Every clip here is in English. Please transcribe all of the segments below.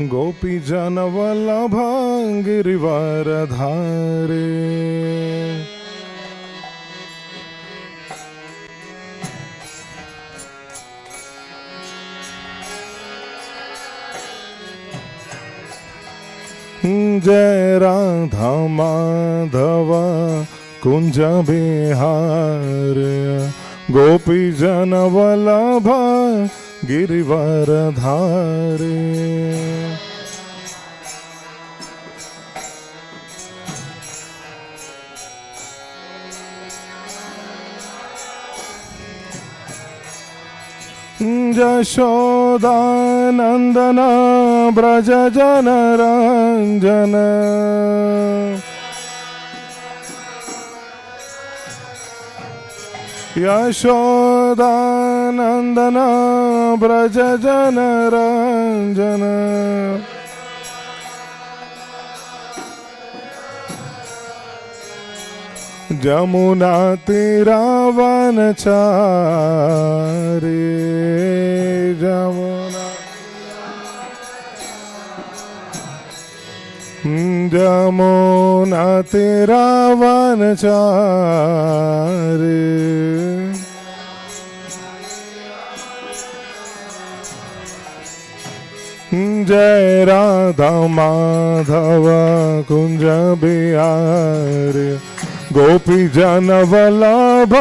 गोपी जन वल्लभ गिरिवर धारे जय राधा माधव कुंज बिहार गोपी जन वल्लभ गिरिवर धारे यशोदानंदन ब्रज जन रंजन यशोदानंदन ब्रज जन रंजन जमुना तीरावन चारे जमुना तीरावन चारे जय राधा माधव कुंज बिहारी गोपी जन वल्लभ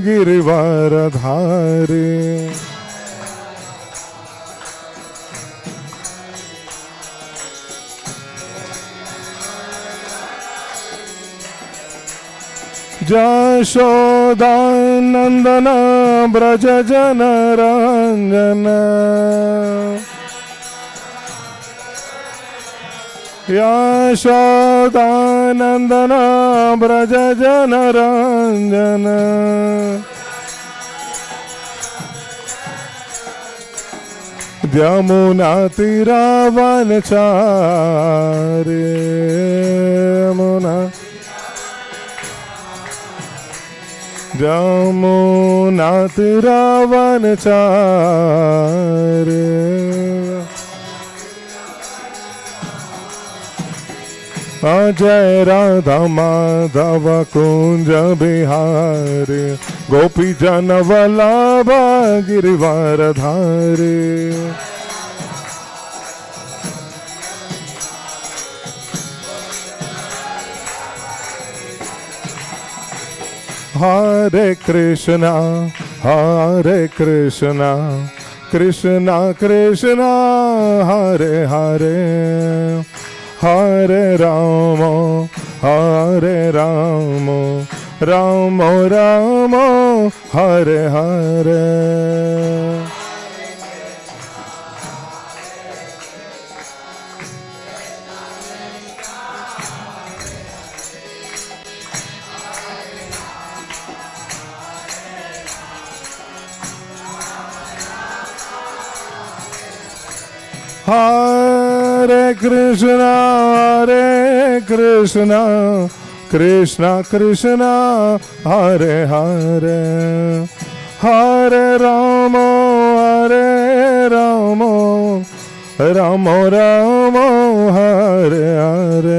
गिरिवर धारे यशोदानंदन ब्रज जन रंजन यशोदानंदन ब्रज जन रंजन जमुना तीरावन चारे जमुना तीरावन चारे जय राधा माधव कुंज बिहारी गोपी जन वल्लभ गिरिवर धारे हरे Krishna Krishna Krishna Hare Hare Hare Ram Ram Ram Hare Hare Hare Krishna Krishna Krishna Hare Hare Hare Ram Ram Ram Hare Hare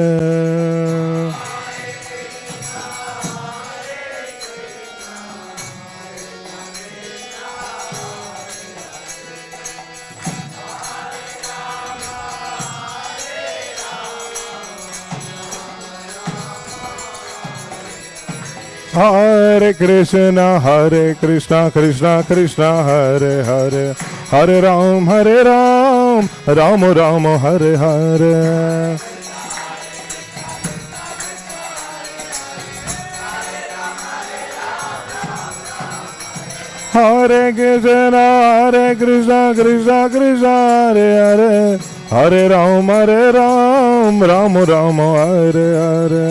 Hare Krishna Krishna Krishna Hare Hare Hare Ram Ram Ram Hare Hare Hare Krishna Krishna Krishna Hare Hare Hare Ram Ram Ram Hare Hare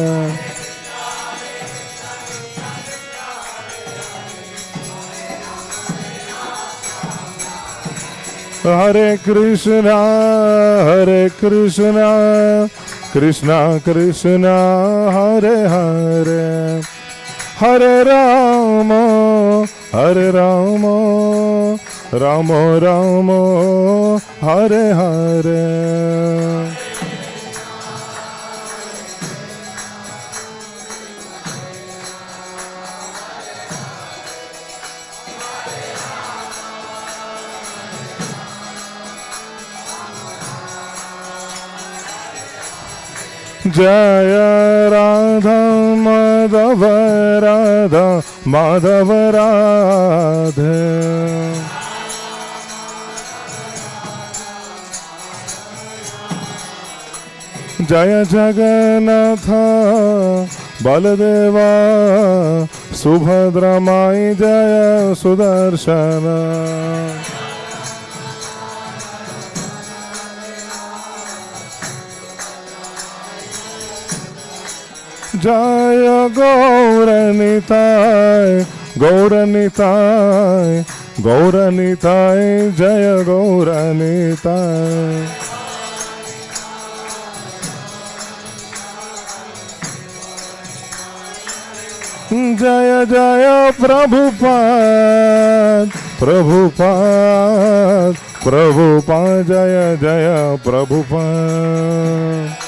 Hare Krishna Krishna Krishna Hare Hare Hare Ram Ramo Ramo Hare Hare. Jaya Radha Madhava Radha Madhava Radha. Jaya Jagannatha Baladeva Subhadra Mai Jaya Sudarshana. Jaya Gauranitai, Gauranitai, Gauranitai, Jaya Gauranitai. Jaya Jaya Prabhupada, Prabhupada, Prabhupada, Jaya Jaya Prabhupada.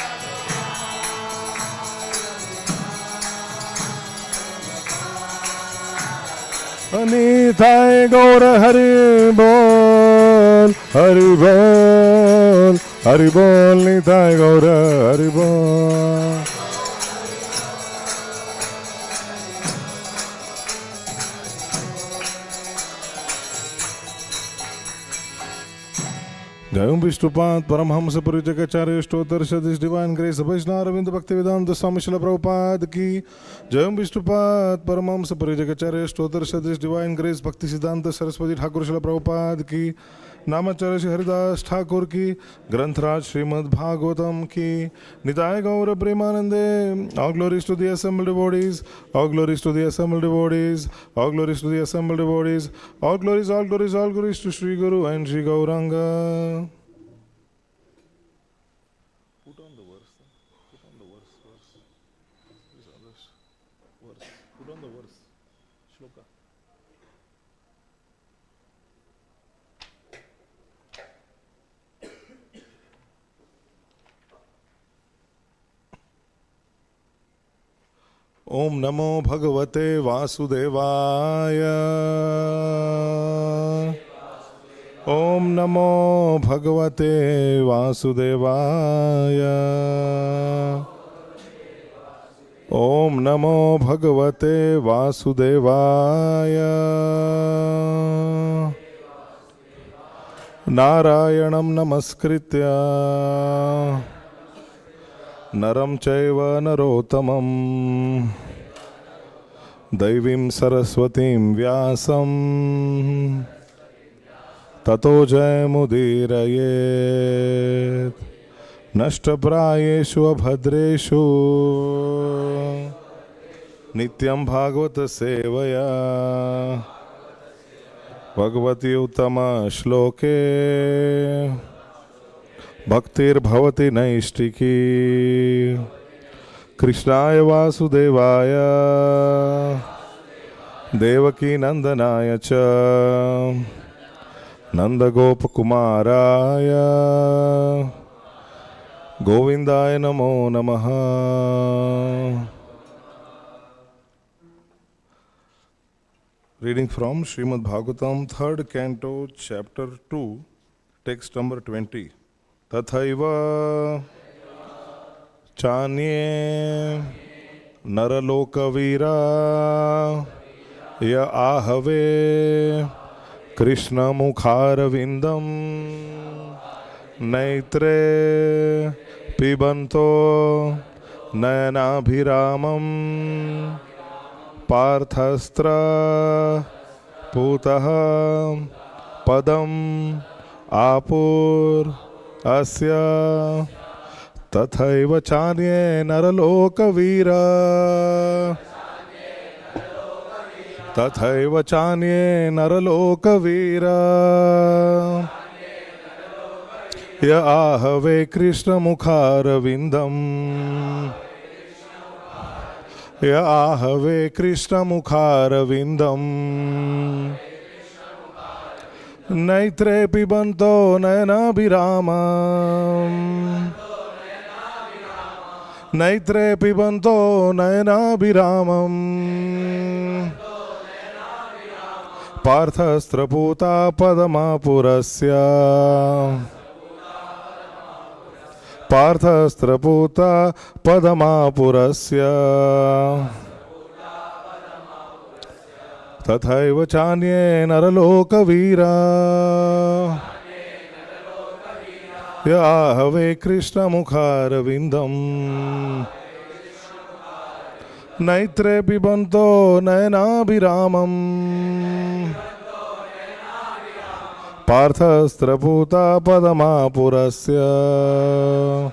Nitai Gaura Hari Bol, Hari Bol, Hari Bol, Nitai Gaura Hari Bol. Jayam Vishnupad Paramhamsa Parijakacharya Stotar Shadis Divine Grace Vaishnava Ravinda Bhaktivedanta Swami Srila Prabhupada Ki. Jayam Vishnupad Paramhamsa Parijakacharya Stotar Shadis Divine Grace Bhakti Siddhanta Saraswati Thakur Srila Prabhupada Ki. Namacharya Shri Haridas Thakur Ki. Granthraj Śrīmad-Bhāgavatam Ki. Nitai Gaura Premanande. All glories to the assembled devotees. All glories to the assembled devotees. All glories to the assembled devotees. All glories, all glories, all glories to Sri Guru and Sri Gauranga. Put on the verse. Put on the verse. These others. Verse. Put on the verse. Shloka. Om Namo Bhagavate Vasudevaya. Om Namo Bhagavate Vasudevaya. Om Namo Bhagavate Vasudevaya. Narayanam Namaskritya Naram Chaiva Narotamam Daivim Saraswatim Vyasam Tato Jayamudirayet Nashtaprayeshu Abhadreshu Nityam Bhagavata Sevaya Bhagavati Uttama Shloke Bhaktir Bhavati Naishtiki Krishnaya Vasudevaya Devaki Nandanaya Cha Nanda Gopakumaraya Govindaya Namo Namaha. Reading from Śrīmad-Bhāgavatam, 3rd Canto, Chapter 2, text number 20. Tathaiva Chanye Naralokavira Ya Ahave Krishna Mukharavindam Naitre Pibanto Nayanabhiramam Parthastra Putaha Padam Apur Asya Tathaiva Chanye Naralokavira Tathaiva Chanye Naralokavira Ya Ahave Krishna Mukharavindam Ya Ahave Krishna Mukharavindam Naitre pibanto nayanabhiramam. Naitre pibanto nayanabhiramam. Parthastra-puta padamapurasya. Parthastra-puta padamapurasya. Tathaiva chanye naralokavira. Yahave Krishna mukharavindam. Naitre pibanto nayanabhiramam. Parthastra-puta padamapurasya.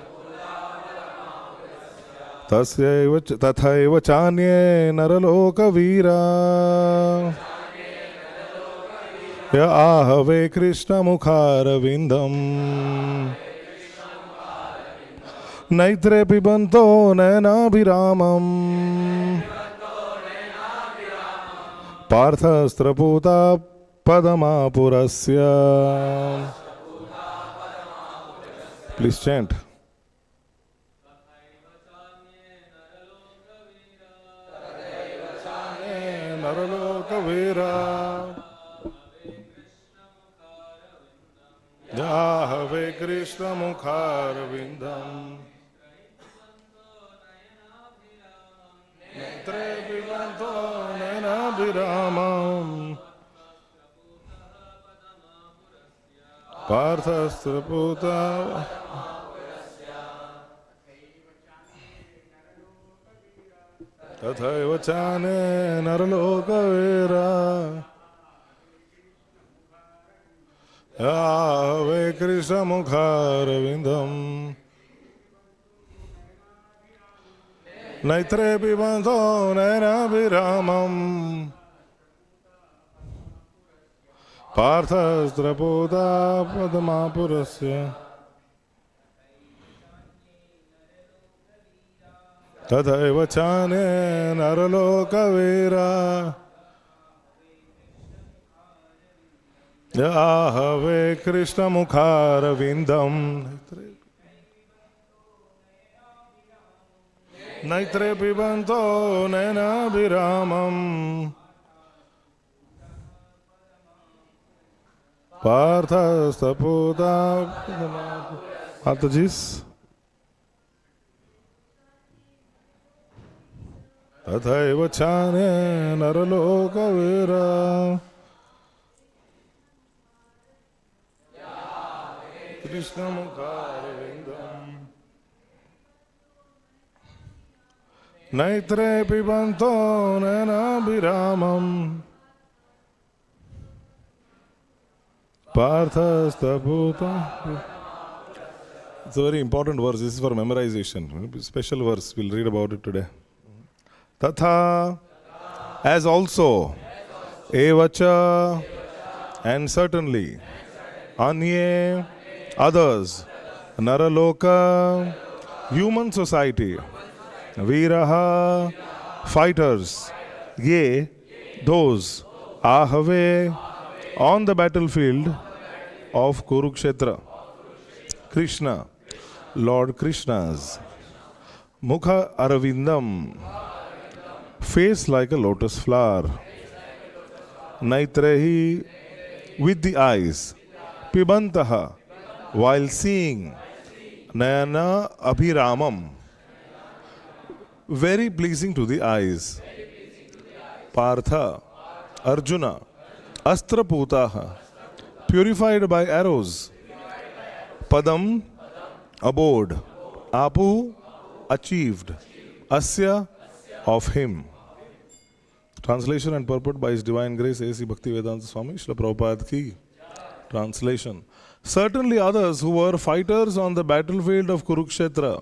Tathaiva chanye naralokavira. Ahave Krishna mukharavindam. Naitre pibanto nayanabhiramam. Parthastra-puta padamapurasya. Please chant. Naralokavira. Yahave Krishna mukharavindam. Naitre pibanto nayanabhiramam. Parthastra-puta. Tathaiva chanye naralokavira. Ave Krishna mukharavindam. Naitre pibanto nayanabhiramam. Parthastra-puta padamapurasya. Tathaiva chanye naralokavira. Yahave Krishna mukharavindam. Naitre pibanto nayanabhiramam. Parthastra-puta. Matajis. Tathaiva chanye naralokavira. Krishna mukharavindam. Naitre pibanto nayanabhiramam. Parthastra-puta. It's a very important verse. This is for memorization. Special verse. We'll read about it today. Tatha, as also, evacha, and certainly, anye, others, naraloka, human society, viraha, fighters, ye, those, ahave, on the battlefield of Kurukshetra, Krishna, Lord Krishna's, mukha aravindam, face like a lotus flower, naitrehi, with the eyes, pibantaha, while seeing, nayana abhiramam, very pleasing to the eyes, partha, Arjuna, astra-putaha, purified by arrows, padam, abode, apu, achieved, asya, of him. Translation and purport by His Divine Grace A.C. Bhaktivedanta Swami Srila Prabhupada ki. Translation. Certainly others who were fighters on the battlefield of Kurukshetra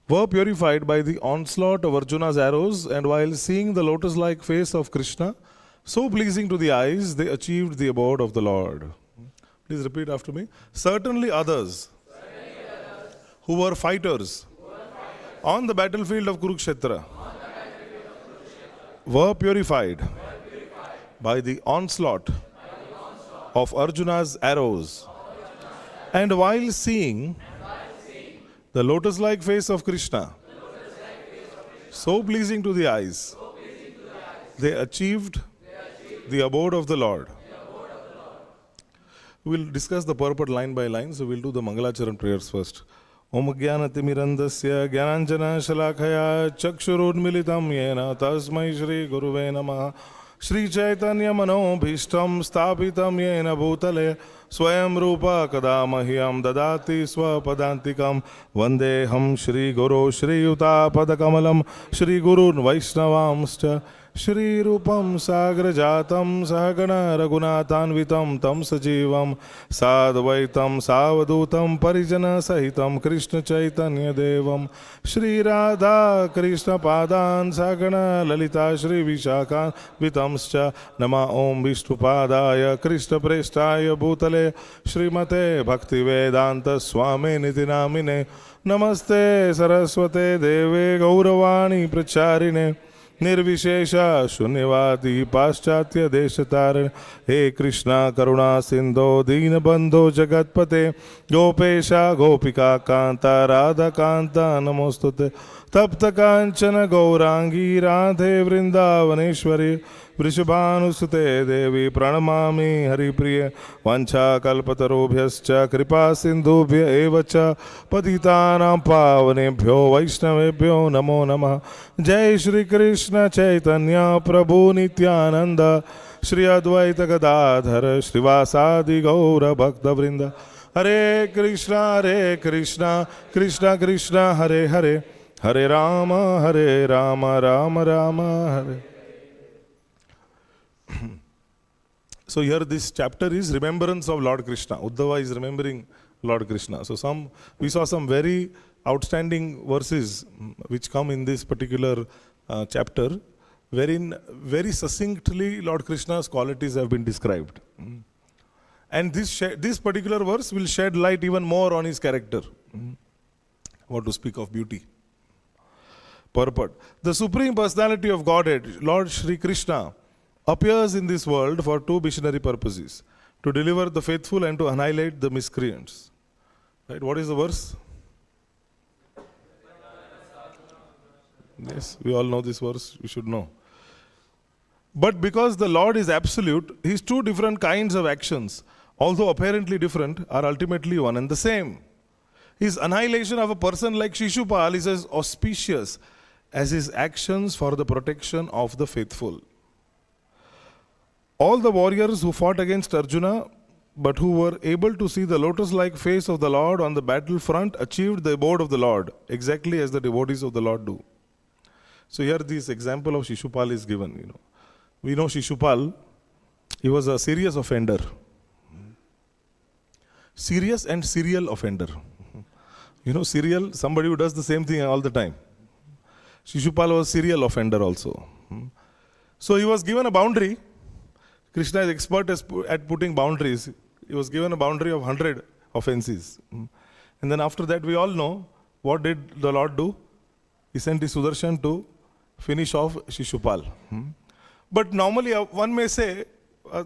were purified by the onslaught of Arjuna's arrows, and while seeing the lotus-like face of Krishna, so pleasing to the eyes, they achieved the abode of the Lord. Please repeat after me. Certainly others who were fighters on the battlefield of Kurukshetra were purified by the onslaught of Arjuna's arrows. And while seeing the lotus-like face of Krishna, so pleasing to the eyes, they achieved the abode of the Lord. We'll discuss the purport line by line, so we'll do the Mangalacharan prayers first. Om Jnanatimirandasya Jnananjana Shalakaya Chakshurudmilitam Yena Tasmai Shri Guruve Namaha Shri Chaitanya Manobhishtam Sthapitam Yena Bhutale Swayam Rupa Kadamahyam Dadati Swapadantikam Vandeham Shri Guru Shri Yuta Padakamalam Shri Gurun Vaishnavamscha Shri Rupam Sagrajatam Sahagana Raghunathanvitam Tam Sajivam Sadvaitam Savadutam Parijana Sahitam Krishna Chaitanya Devam Shri Radha Krishna Padan Sagana Lalita Shri Vishakhan Vitamscha Nama Om Vishnupadaya Krishna Prestaya Bhutale Srimate Bhakti Vedanta Swami Nitinamine Namaste Saraswate Deve Gauravani Pracharine Nirvishesha Shunyavadi Paschatya Deshatar He Krishna Karuna Sindho Dina Bandho Jagatpate Gopesha Gopika Kanta Radha Kanta Namostute Tapta Kanchana Gaurangi Radhe Vrindavaneshwari Vrishabhanusute Devi Pranamami Haripriya Vancha Kalpatarobhyascha Kripa Sindhubhya Evacha Patitanam Pavanebhyo Vaishnavebhyo Namo Namah Jai Shri Krishna Chaitanya Prabhu Nityananda Shri Advaita Gadadhara Srivasadi Gaura Bhakta Vrinda Hare Krishna Krishna Krishna Hare Hare Hare Rama Rama Rama Hare. So here this chapter is remembrance of Lord Krishna. Uddhava is remembering Lord Krishna. So we saw some very outstanding verses which come in this particular chapter, wherein very succinctly Lord Krishna's qualities have been described. And this particular verse will shed light even more on his character. What to speak of beauty. Purport. The Supreme Personality of Godhead, Lord Shri Krishna, appears in this world for two missionary purposes: to deliver the faithful and to annihilate the miscreants. Right? What is the verse? Yes, we all know this verse, we should know. But because the Lord is absolute, his two different kinds of actions, although apparently different, are ultimately one and the same. His annihilation of a person like Shishupal is as auspicious as his actions for the protection of the faithful. All the warriors who fought against Arjuna, but who were able to see the lotus-like face of the Lord on the battlefront, achieved the abode of the Lord, exactly as the devotees of the Lord do. So here this example of Shishupal is given. We know Shishupal, he was a serious offender. Serious and serial offender. Serial, somebody who does the same thing all the time. Shishupal was serial offender also. So he was given a boundary. Krishna is expert at putting boundaries. He was given a boundary of 100 offenses. And then after that, we all know, what did the Lord do? He sent his Sudarshan to finish off Shishupal. But normally, one may say,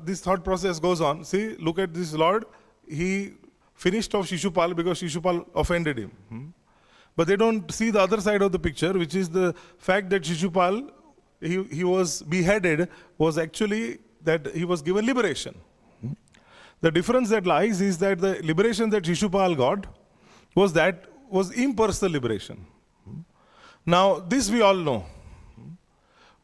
this thought process goes on. See, look at this Lord. He finished off Shishupal because Shishupal offended him. But they don't see the other side of the picture, which is the fact that Shishupal, he was beheaded, was actually that he was given liberation. The difference that lies is that the liberation that Shishupal got was impersonal liberation. Now, this we all know.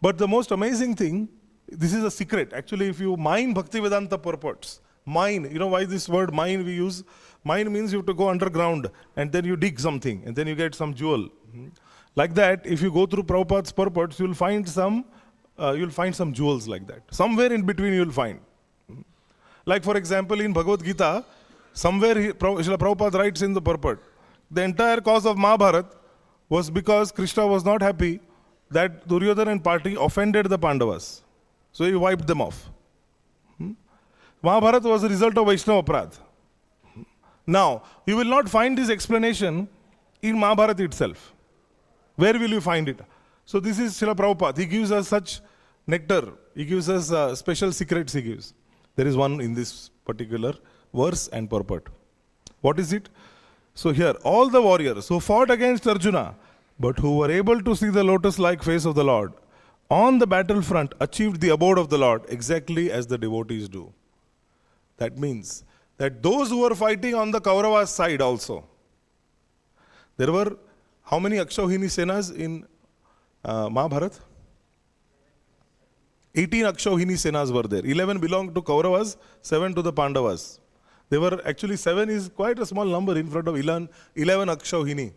But the most amazing thing, this is a secret. Actually, if you mine Bhaktivedanta purports, mine, why this word mine we use? Mine means you have to go underground and then you dig something and then you get some jewel. Like that, if you go through Prabhupada's purports, you'll find some jewels like that. Somewhere in between you'll find. Like for example, in Bhagavad Gita, somewhere Srila Prabhupada writes in the purport, the entire cause of Mahabharata was because Krishna was not happy that Duryodhana and party offended the Pandavas. So he wiped them off. Mahabharata was a result of Vaishnava Aparadh. Now, you will not find this explanation in Mahabharata itself. Where will you find it? So this is Srila Prabhupada. He gives us such nectar. He gives us special secrets he gives. There is one in this particular verse and purport. What is it? So here, all the warriors who fought against Arjuna, but who were able to see the lotus-like face of the Lord, on the battlefront achieved the abode of the Lord, exactly as the devotees do. That means that those who were fighting on the Kaurava's side also, there were how many Akshauhini Senas in Mahabharata? 18 Akshauhini Senas were there. 11 belonged to Kauravas, 7 to the Pandavas. They were actually 7 is quite a small number in front of 11 Akshauhini.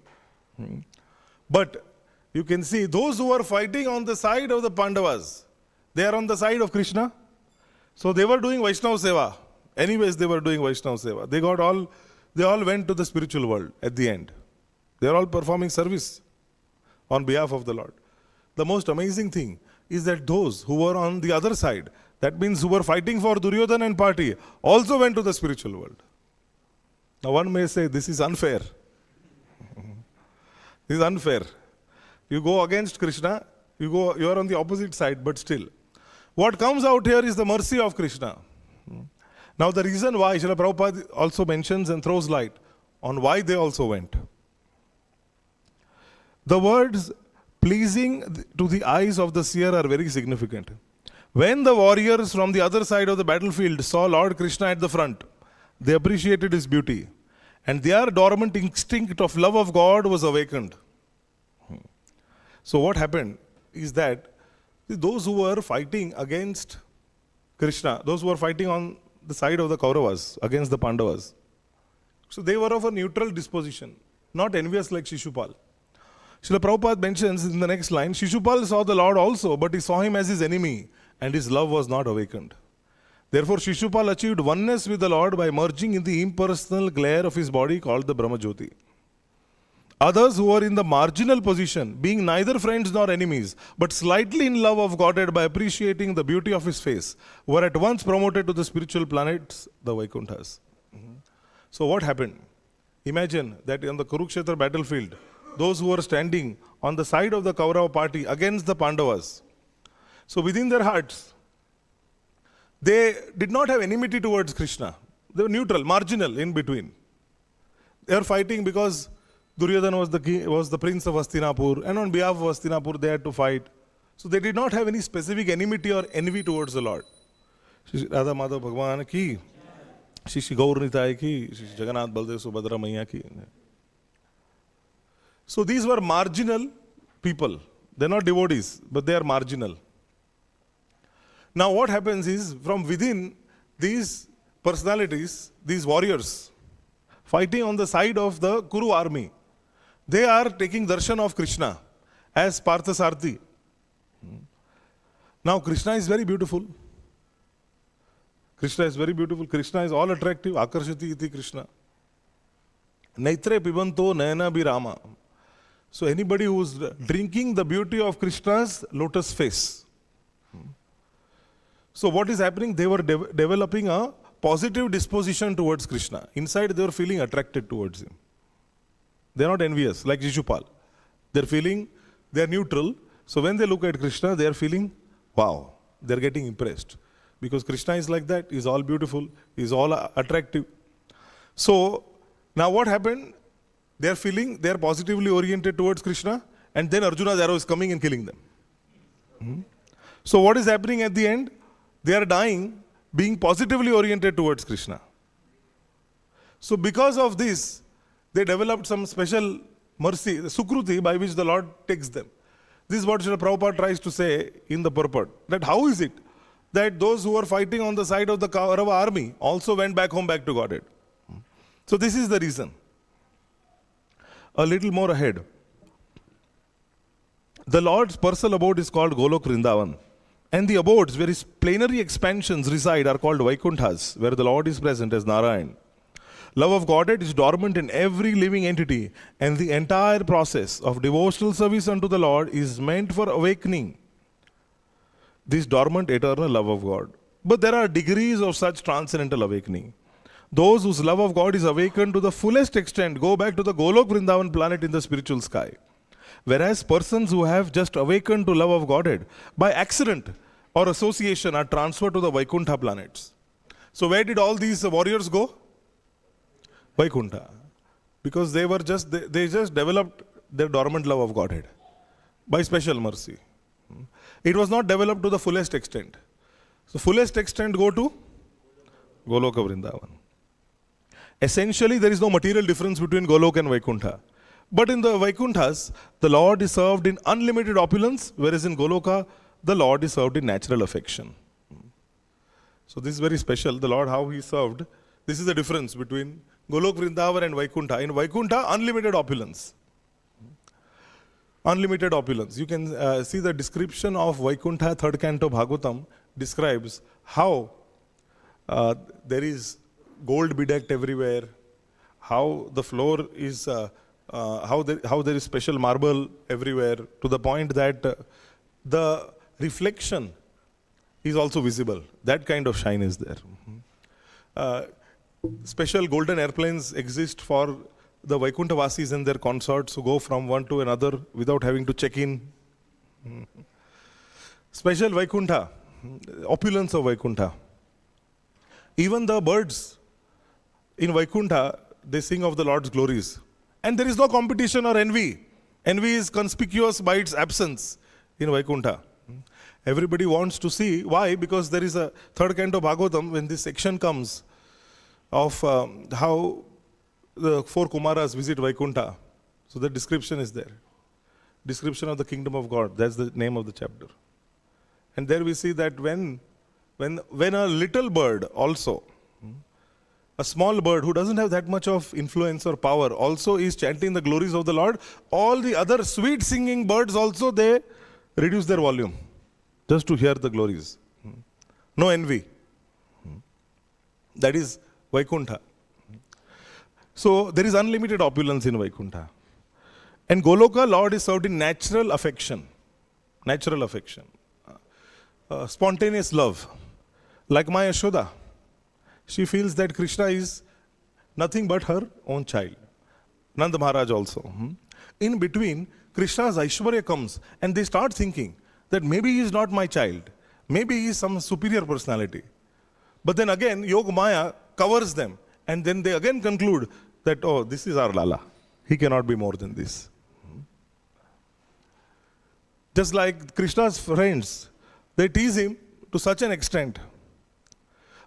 But you can see those who were fighting on the side of the Pandavas, they are on the side of Krishna. So they were doing Vaishnava Seva. Anyways, they were doing Vaishnava Seva. They all went to the spiritual world at the end. They are all performing service on behalf of the Lord. The most amazing thing is that those who were on the other side, that means who were fighting for Duryodhana and party, also went to the spiritual world. Now one may say, this is unfair. This is unfair. You go against Krishna, you are on the opposite side, but still. What comes out here is the mercy of Krishna. Now the reason why, Srila Prabhupada also mentions and throws light on why they also went. The words pleasing to the eyes of the seer are very significant. When the warriors from the other side of the battlefield saw Lord Krishna at the front, they appreciated his beauty, and their dormant instinct of love of God was awakened. So what happened is that those who were fighting against Krishna, those who were fighting on the side of the Kauravas against the Pandavas, so they were of a neutral disposition, not envious like Shishupal. Srila Prabhupada mentions in the next line, Shishupal saw the Lord also, but he saw him as his enemy, and his love was not awakened. Therefore, Shishupal achieved oneness with the Lord by merging in the impersonal glare of his body called the Brahmajyoti. Others who were in the marginal position, being neither friends nor enemies, but slightly in love of Godhead by appreciating the beauty of his face, were at once promoted to the spiritual planets, the Vaikunthas. So what happened? Imagine that on the Kurukshetra battlefield, those who were standing on the side of the Kaurava party against the Pandavas. So within their hearts, they did not have enmity towards Krishna. They were neutral, marginal, in between. They were fighting because Duryodhana was the prince of Hastinapur, and on behalf of Hastinapur they had to fight. So they did not have any specific enmity or envy towards the Lord. Shri Radha Madhava Bhagwan ki, Shri Gaur Nitai ki, Shri Jagannath Baldev Subhadra Maiya ki. So these were marginal people. They are not devotees, but they are marginal. Now what happens is, from within these personalities, these warriors, fighting on the side of the Kuru army, they are taking darshan of Krishna as Parthasarthi. Now Krishna is very beautiful. Krishna is very beautiful. Krishna is all attractive. Akarshati iti Krishna. Naitre pibanto nayana birama. So anybody who is drinking the beauty of Krishna's lotus face. So what is happening? They were developing a positive disposition towards Krishna. Inside they were feeling attracted towards him. They are not envious like Shishupal. They are neutral. So when they look at Krishna, they are feeling, wow, they are getting impressed. Because Krishna is like that, he is all beautiful, he is all attractive. So now what happened? They are positively oriented towards Krishna, and then Arjuna's arrow is coming and killing them. So what is happening at the end? They are dying, being positively oriented towards Krishna. So because of this, they developed some special mercy, the Sukruti, by which the Lord takes them. This is what Srila Prabhupada tries to say in the purport. That how is it that those who were fighting on the side of the Kaurava army also went back home, back to Godhead? So this is the reason. A little more ahead. The Lord's personal abode is called Golok Vrindavan. And the abodes where his plenary expansions reside are called Vaikunthas, where the Lord is present as Narayan. Love of Godhead is dormant in every living entity, and the entire process of devotional service unto the Lord is meant for awakening this dormant eternal love of God. But there are degrees of such transcendental awakening. Those whose love of God is awakened to the fullest extent go back to the Golok Vrindavan planet in the spiritual sky. Whereas persons who have just awakened to love of Godhead by accident or association are transferred to the Vaikuntha planets. So where did all these warriors go? Vaikuntha. Because they just developed their dormant love of Godhead by special mercy. It was not developed to the fullest extent. So fullest extent go to Goloka Vrindavan. Essentially, there is no material difference between Goloka and Vaikuntha. But in the Vaikunthas, the Lord is served in unlimited opulence, whereas in Goloka, the Lord is served in natural affection. So this is very special, the Lord, how He is served. This is the difference between Golok Vrindavan and Vaikuntha. In Vaikuntha, unlimited opulence. Unlimited opulence. You can see the description of Vaikuntha, 3rd canto Bhagavatam, describes how there is gold bedecked everywhere, how the floor is, how there is special marble everywhere, to the point that the reflection is also visible. That kind of shine is there. Special golden airplanes exist for the Vaikuntha Vasis and their consorts who go from one to another without having to check in. Special Vaikuntha, opulence of Vaikuntha. Even the birds in Vaikuntha, they sing of the Lord's glories. And there is no competition or envy. Envy is conspicuous by its absence in Vaikuntha. Everybody wants to see. Why? Because there is a 3rd canto Bhagavatam, when this section comes of how the 4 Kumaras visit Vaikuntha. So the description is there. Description of the kingdom of God. That's the name of the chapter. And there we see that when a little bird also, a small bird who doesn't have that much of influence or power, also is chanting the glories of the Lord, all the other sweet singing birds also, they reduce their volume just to hear the glories. No envy. That is Vaikuntha. So there is unlimited opulence in Vaikuntha. And Goloka, Lord is served in natural affection. Natural affection. Spontaneous love. Like my Yashoda. She feels that Krishna is nothing but her own child. Nanda Maharaj also. In between, Krishna's Aishwarya comes and they start thinking that maybe he is not my child. Maybe he is some superior personality. But then again, Yoga Maya covers them. And then they again conclude that, oh, this is our Lala. He cannot be more than this. Just like Krishna's friends, they tease him to such an extent.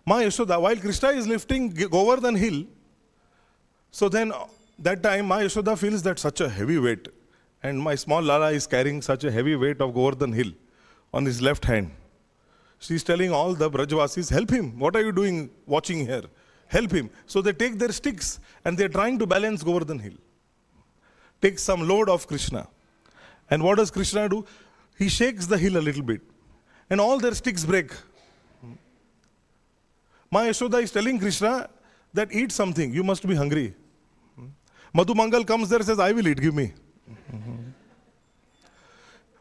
Ma Yashoda, while Krishna is lifting Govardhan hill, so then that time Ma Yashoda feels that such a heavy weight, and my small Lala is carrying such a heavy weight of Govardhan hill on his left hand. She is telling all the Brajvasis, help him. What are you doing watching here? Help him. So they take their sticks and they are trying to balance Govardhan hill. Take some load of Krishna. And what does Krishna do? He shakes the hill a little bit. And all their sticks break. Ma Yashoda is telling Krishna that eat something. You must be hungry. Madhu Mangal comes there and says, I will eat. Give me.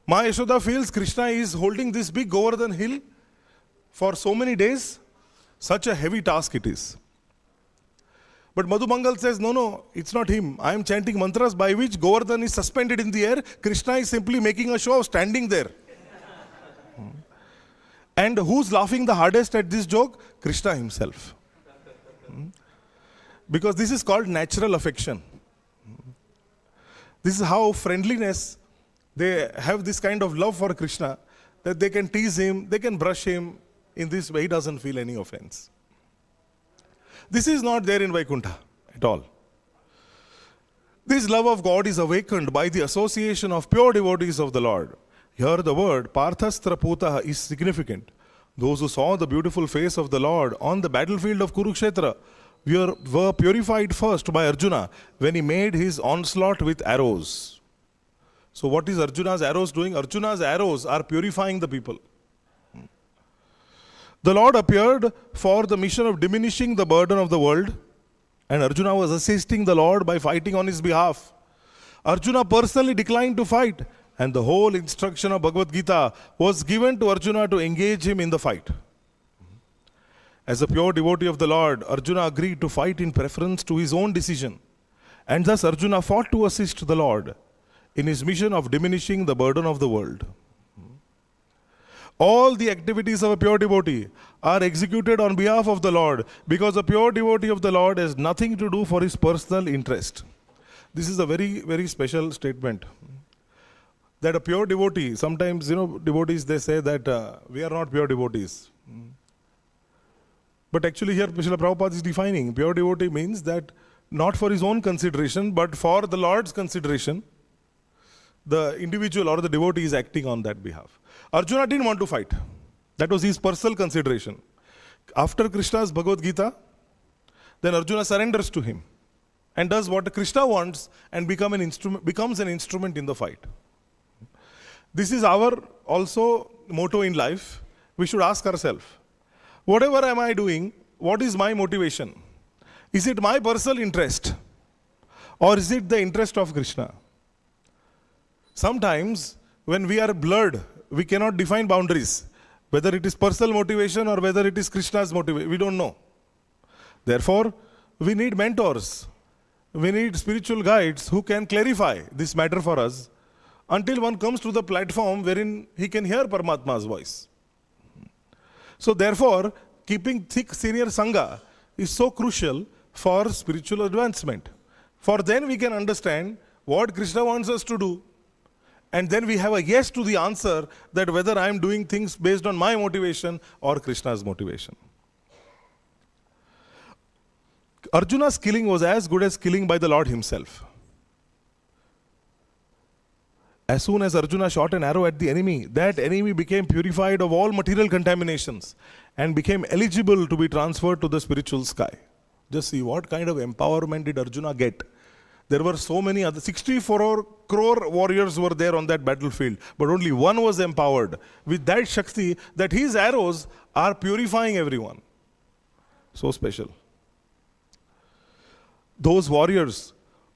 Ma Yashoda feels Krishna is holding this big Govardhan hill for so many days. Such a heavy task it is. But Madhu Mangal says, no, it's not him. I am chanting mantras by which Govardhan is suspended in the air. Krishna is simply making a show of standing there. And who's laughing the hardest at this joke? Krishna himself. Because this is called natural affection. This is how friendliness, they have this kind of love for Krishna, that they can tease him, they can brush him. In this way, he doesn't feel any offense. This is not there in Vaikuntha at all. This love of God is awakened by the association of pure devotees of the Lord. Here the word Parthastra Putaha is significant. Those who saw the beautiful face of the Lord on the battlefield of Kurukshetra were purified first by Arjuna when he made his onslaught with arrows. So what is Arjuna's arrows doing? Arjuna's arrows are purifying the people. The Lord appeared for the mission of diminishing the burden of the world, and Arjuna was assisting the Lord by fighting on his behalf. Arjuna personally declined to fight, and the whole instruction of Bhagavad Gita was given to Arjuna to engage him in the fight. As a pure devotee of the Lord, Arjuna agreed to fight in preference to his own decision, and thus Arjuna fought to assist the Lord in his mission of diminishing the burden of the world. All the activities of a pure devotee are executed on behalf of the Lord, because a pure devotee of the Lord has nothing to do for his personal interest. This is a very, very special statement. That a pure devotee, sometimes, devotees, they say that we are not pure devotees. But actually here Srila Prabhupada is defining, pure devotee means that not for his own consideration, but for the Lord's consideration, the individual or the devotee is acting on that behalf. Arjuna didn't want to fight. That was his personal consideration. After Krishna's Bhagavad Gita, then Arjuna surrenders to him and does what Krishna wants and becomes an instrument in the fight. This is our also motto in life. We should ask ourselves, whatever am I doing, what is my motivation? Is it my personal interest or is it the interest of Krishna? Sometimes when we are blurred, we cannot define boundaries, whether it is personal motivation or whether it is Krishna's motivation. We don't know. Therefore, we need mentors. We need spiritual guides who can clarify this matter for us until one comes to the platform wherein he can hear Paramatma's voice. So therefore, keeping thick senior Sangha is so crucial for spiritual advancement. For then we can understand what Krishna wants us to do. And then we have a yes to the answer that whether I am doing things based on my motivation or Krishna's motivation. Arjuna's killing was as good as killing by the Lord himself. As soon as Arjuna shot an arrow at the enemy, that enemy became purified of all material contaminations and became eligible to be transferred to the spiritual sky. Just see what kind of empowerment did Arjuna get. There were so many other, 64 crore warriors were there on that battlefield, but only one was empowered with that Shakti that his arrows are purifying everyone. So special. Those warriors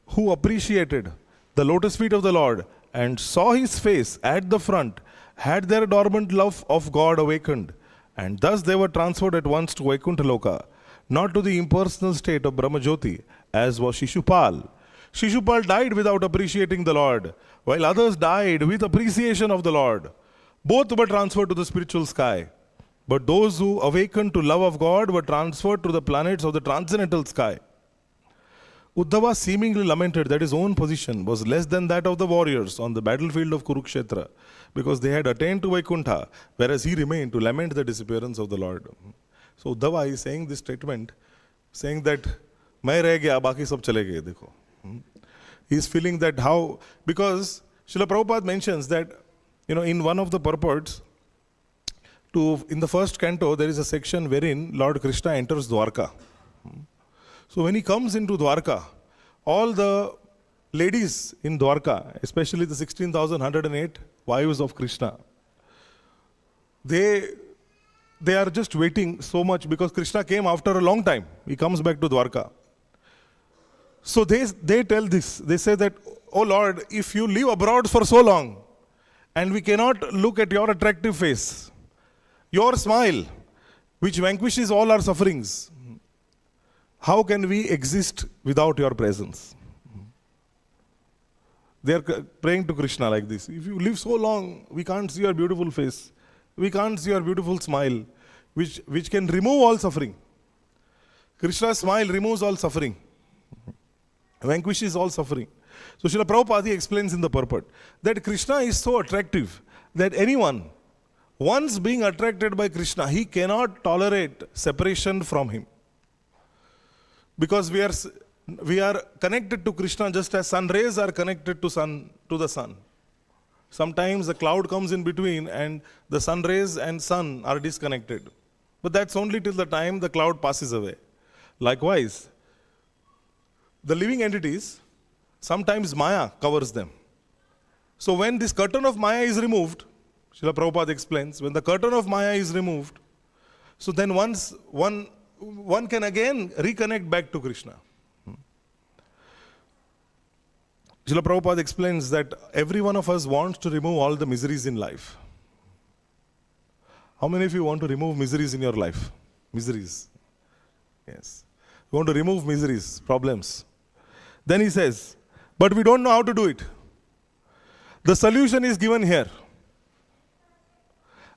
who appreciated the lotus feet of the Lord and saw his face at the front had their dormant love of God awakened, and thus they were transferred at once to Vaikuntha Loka, not to the impersonal state of Brahmajyoti, as was Shishupal. Shishupal died without appreciating the Lord, while others died with appreciation of the Lord. Both were transferred to the spiritual sky. But those who awakened to love of God were transferred to the planets of the transcendental sky. Uddhava seemingly lamented that his own position was less than that of the warriors on the battlefield of Kurukshetra, because they had attained to Vaikuntha, whereas he remained to lament the disappearance of the Lord. So Uddhava is saying this statement, saying that, "Main reh gaya, baki sab chale gaye, dekho." He is feeling that how, because Srila Prabhupada mentions that, in one of the purports, in the first canto, there is a section wherein Lord Krishna enters Dwarka. So when he comes into Dwarka, all the ladies in Dwarka, especially the 16,108 wives of Krishna, they are just waiting so much because Krishna came after a long time. He comes back to Dwarka. So they tell this, they say that, "Oh Lord, if you live abroad for so long and we cannot look at your attractive face, your smile, which vanquishes all our sufferings, how can we exist without your presence?" They are praying to Krishna like this. If you live so long, we can't see your beautiful face. We can't see your beautiful smile, which can remove all suffering. Krishna's smile removes all suffering. Vanquishes all suffering. So Srila Prabhupada explains in the purport that Krishna is so attractive that anyone, once being attracted by Krishna, he cannot tolerate separation from him. Because we are connected to Krishna just as sun rays are connected to the sun. Sometimes a cloud comes in between and the sun rays and sun are disconnected. But that's only till the time the cloud passes away. Likewise, the living entities, sometimes Maya covers them. So when this curtain of Maya is removed, Srila Prabhupada explains, when the curtain of Maya is removed, so then one can again reconnect back to Krishna. Srila Prabhupada explains that every one of us wants to remove all the miseries in life. How many of you want to remove miseries in your life? Miseries. Yes. You want to remove miseries, problems. Then he says, but we don't know how to do it. The solution is given here.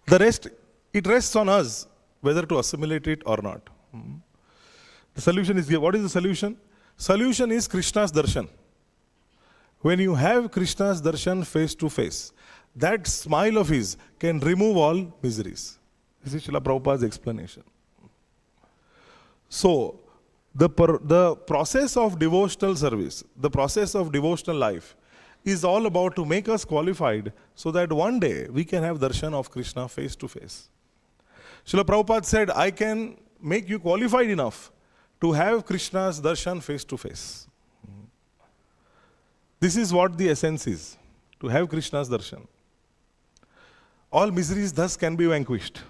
The rest, it rests on us whether to assimilate it or not. The solution is here. What is the solution? Solution is Krishna's darshan. When you have Krishna's darshan face to face, that smile of his can remove all miseries. This is Srila Prabhupada's explanation. So, the process of devotional service, the process of devotional life is all about to make us qualified so that one day we can have darshan of Krishna face to face. Srila Prabhupada said, I can make you qualified enough to have Krishna's darshan face to face. This is what the essence is, to have Krishna's darshan. All miseries thus can be vanquished.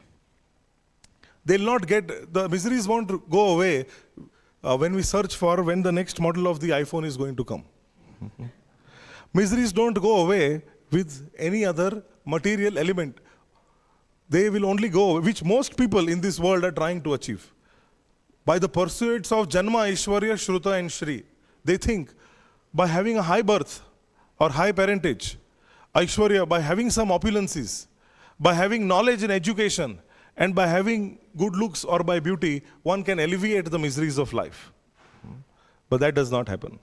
They'll not get, the miseries won't go away when we search for when the next model of the iPhone is going to come. Miseries don't go away with any other material element. They will only go away, which most people in this world are trying to achieve. By the pursuits of Janma, Aishwarya, Shruta and Shri. They think by having a high birth or high parentage, Aishwarya, by having some opulences, by having knowledge and education, and by having good looks or by beauty, one can alleviate the miseries of life. But that does not happen.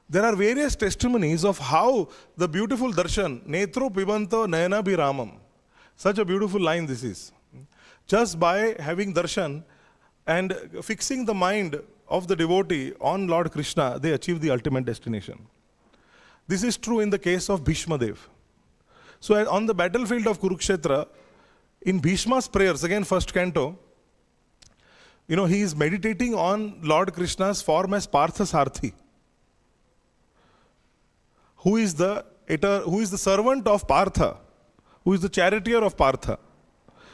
There are various testimonies of how the beautiful darshan, netro pibanto nayana biramam. Such a beautiful line this is. Just by having darshan and fixing the mind of the devotee on Lord Krishna, they achieve the ultimate destination. This is true in the case of Bhishmadev. So on the battlefield of Kurukshetra, in Bhishma's prayers, again first canto, he is meditating on Lord Krishna's form as Parthasarthi, who is the servant of Partha, who is the charioteer of Partha.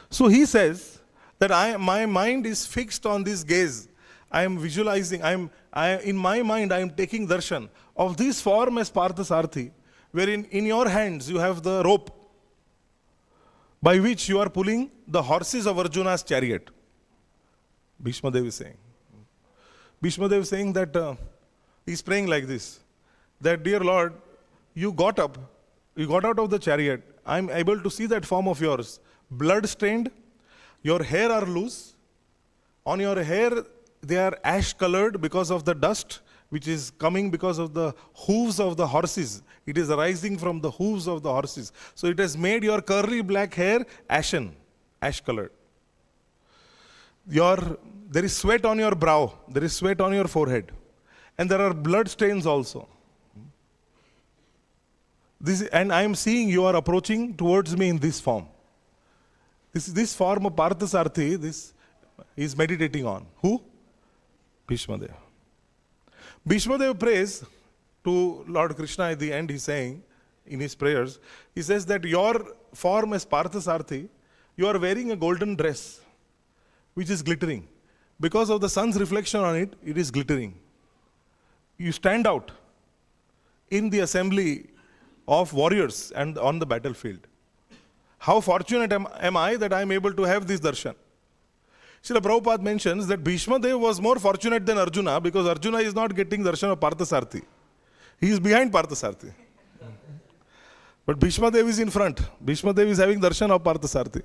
So he says that my mind is fixed on this gaze. I am visualizing, in my mind I am taking darshan of this form as Parthasarthi, wherein in your hands you have the rope by which you are pulling the horses of Arjuna's chariot. Bhishmadev is saying. Bhishmadev is saying that he is praying like this, that dear Lord, you got out of the chariot. I am able to see that form of yours, blood stained, your hair are loose, on your hair they are ash colored because of the dust which is coming because of the hooves of the horses. It is arising from the hooves of the horses. So it has made your curly black hair ashen, ash colored. There is sweat on your brow, there is sweat on your forehead, and there are blood stains also. And I am seeing you are approaching towards me in this form. This form of Parthasarthi, this is meditating on. Who? Bhishmadev. Bhishmadev prays to Lord Krishna at the end. He's saying in his prayers, he says that your form as Parthasarthi, you are wearing a golden dress which is glittering. Because of the sun's reflection on it, it is glittering. You stand out in the assembly of warriors and on the battlefield. How fortunate am I that I am able to have this darshan. Srila Prabhupada mentions that Bhishmadev was more fortunate than Arjuna because Arjuna is not getting darshan of Parthasarthi. He is behind Parthasarthi. But Bhishmadev is in front. Bhishmadev is having darshan of Parthasarthi.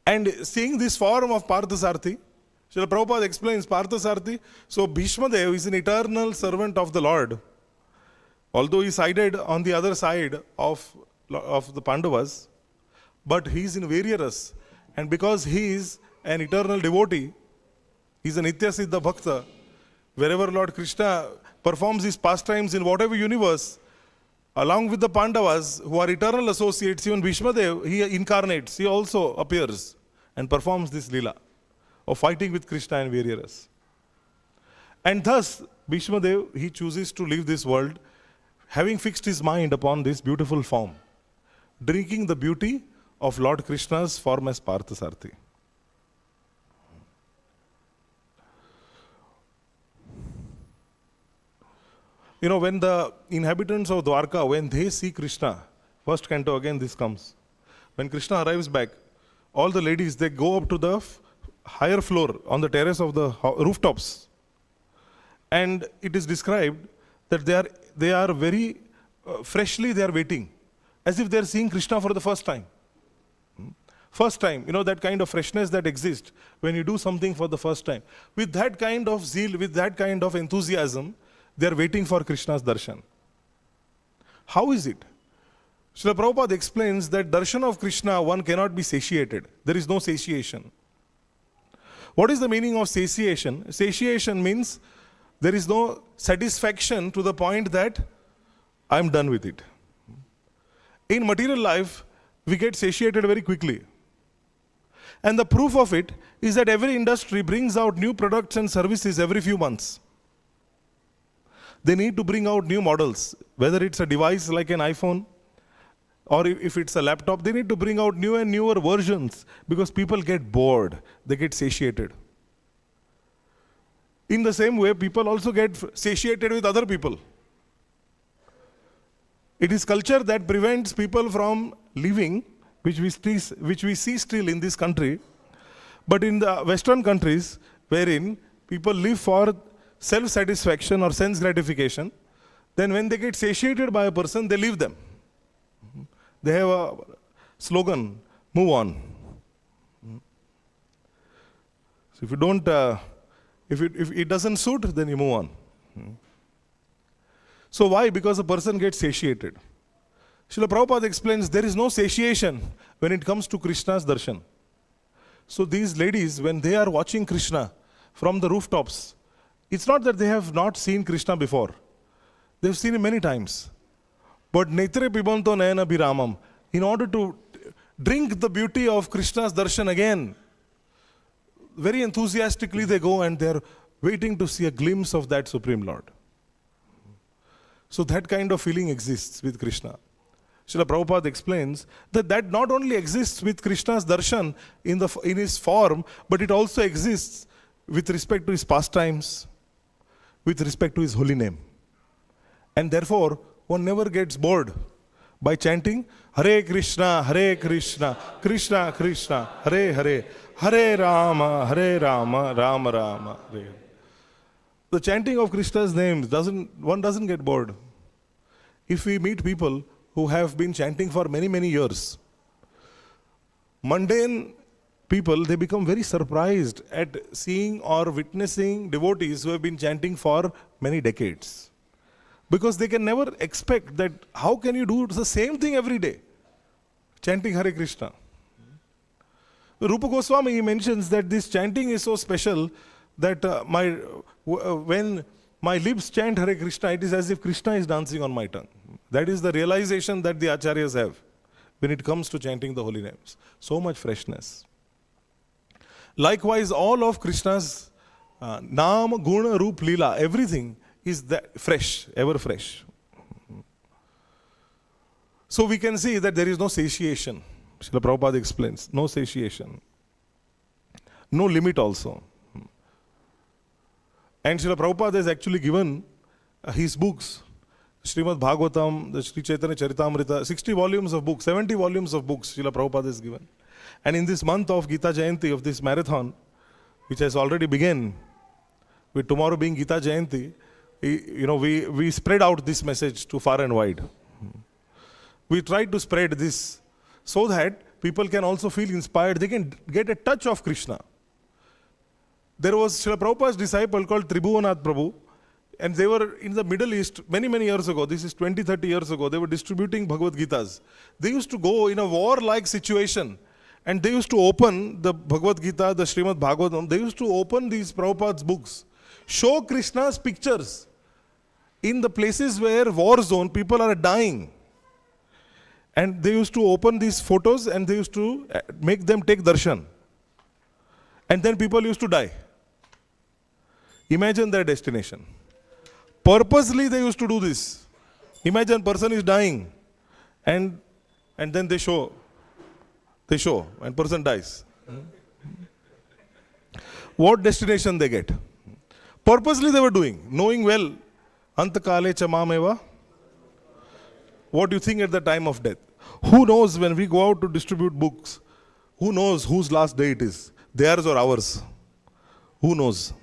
And seeing this form of Parthasarthi, Srila Prabhupada explains Parthasarthi. So Bhishmadev is an eternal servant of the Lord. Although he sided on the other side of the Pandavas, but he is in Varyaras. And because he is an eternal devotee, he is a Nitya Siddha Bhakta, wherever Lord Krishna performs his pastimes in whatever universe, along with the Pandavas, who are eternal associates, even Bhishmadev, he incarnates, he also appears and performs this lila of fighting with Krishna and Varyaras. And thus, Bhishmadev, he chooses to leave this world having fixed his mind upon this beautiful form, drinking the beauty of Lord Krishna's form as Parthasarthi. When the inhabitants of Dwarka, when they see Krishna, first canto again this comes. When Krishna arrives back, all the ladies, they go up to the higher floor on the terrace of the rooftops. And it is described that they are very freshly they are waiting. as if they're seeing Krishna for the first time. First time, that kind of freshness that exists when you do something for the first time. With that kind of zeal, with that kind of enthusiasm, they're waiting for Krishna's darshan. How is it? Srila Prabhupada explains that darshan of Krishna, one cannot be satiated. There is no satiation. What is the meaning of satiation? Satiation means there is no satisfaction to the point that I'm done with it. In material life, we get satiated very quickly. And the proof of it is that every industry brings out new products and services every few months. They need to bring out new models, whether it's a device like an iPhone, or if it's a laptop, they need to bring out new and newer versions because people get bored, they get satiated. In the same way, people also get satiated with other people. It is culture that prevents people from living, which we see still in this country. But in the Western countries, wherein people live for self-satisfaction or sense gratification, then when they get satiated by a person, they leave them. They have a slogan, move on. So if you don't, if it doesn't suit, then you move on. So why? Because a person gets satiated. Srila Prabhupada explains there is no satiation when it comes to Krishna's darshan. So these ladies, when they are watching Krishna from the rooftops, it's not that they have not seen Krishna before. They've seen him many times. But netre pibanto nayana biramam, in order to drink the beauty of Krishna's darshan again, very enthusiastically they go and they're waiting to see a glimpse of that Supreme Lord. So that kind of feeling exists with Krishna. Srila Prabhupada explains that not only exists with Krishna's darshan in his form, but it also exists with respect to his pastimes, with respect to his holy name. And therefore, one never gets bored by chanting Hare Krishna, Krishna Krishna, Hare Hare, Hare Rama, Rama Rama, Hare. The chanting of Krishna's names, one doesn't get bored. If we meet people who have been chanting for many, many years, mundane people, they become very surprised at seeing or witnessing devotees who have been chanting for many decades. Because they can never expect that, how can you do the same thing every day? Chanting Hare Krishna. Rupa Goswami, he mentions that this chanting is so special that when my lips chant Hare Krishna, it is as if Krishna is dancing on my tongue. That is the realization that the acharyas have when it comes to chanting the holy names. So much freshness. Likewise, all of Krishna's Nam, Guna, Roop, Leela, everything is that fresh, ever fresh. So we can see that there is no satiation. Srila Prabhupada explains, no satiation. No limit also. And Srila Prabhupada has actually given his books, Śrīmad-Bhāgavatam, the Sri Chaitanya Charitamrita, 60 volumes of books, 70 volumes of books Srila Prabhupada has given. And in this month of Gita Jayanti, of this marathon, which has already begun, with tomorrow being Gita Jayanti, we spread out this message to far and wide. We try to spread this so that people can also feel inspired. They can get a touch of Krishna. There was Srila Prabhupada's disciple called Tribhuvanath Prabhu, and they were in the Middle East many, many years ago. This is 20, 30 years ago. They were distributing Bhagavad Gitas. They used to go in a war-like situation, and they used to open the Bhagavad Gita, the Śrīmad-Bhāgavatam. They used to open these Prabhupada's books, show Krishna's pictures in the places where war zone, people are dying. And they used to open these photos and they used to make them take darshan. And then people used to die. Imagine their destination. Purposely they used to do this. Imagine person is dying and then they show and person dies. What destination they get? Purposely they were doing, knowing well, Antakale chamameva. What do you think at the time of death? Who knows when we go out to distribute books? Who knows whose last day it is? Theirs or ours? Who knows?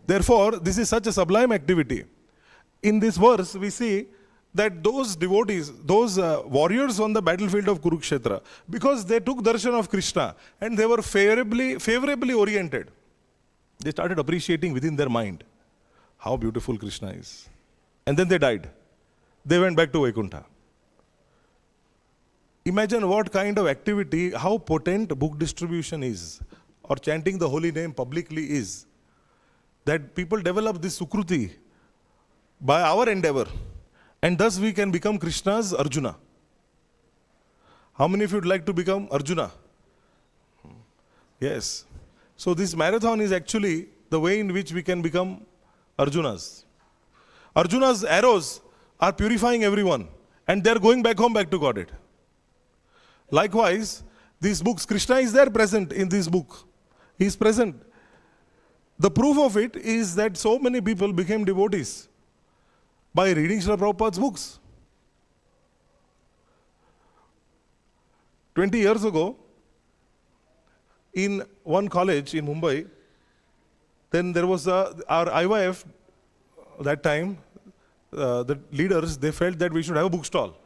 Therefore, this is such a sublime activity. In this verse, we see that those devotees, those warriors on the battlefield of Kurukshetra, because they took darshan of Krishna and they were favorably oriented, they started appreciating within their mind how beautiful Krishna is. And then they died. They went back to Vaikuntha. Imagine what kind of activity, how potent book distribution is, or chanting the holy name publicly is. That people develop this sukruti by our endeavor. And thus we can become Krishna's Arjuna. How many of you would like to become Arjuna? Yes. So this marathon is actually the way in which we can become Arjunas. Arjuna's arrows are purifying everyone. And they are going back home, back to Godhead. Likewise, these books, Krishna is there present in this book. He is present. The proof of it is that so many people became devotees by reading Srila Prabhupada's books. 20 years ago, in one college in Mumbai, then there was our IYF, that time, the leaders, they felt that we should have a bookstall.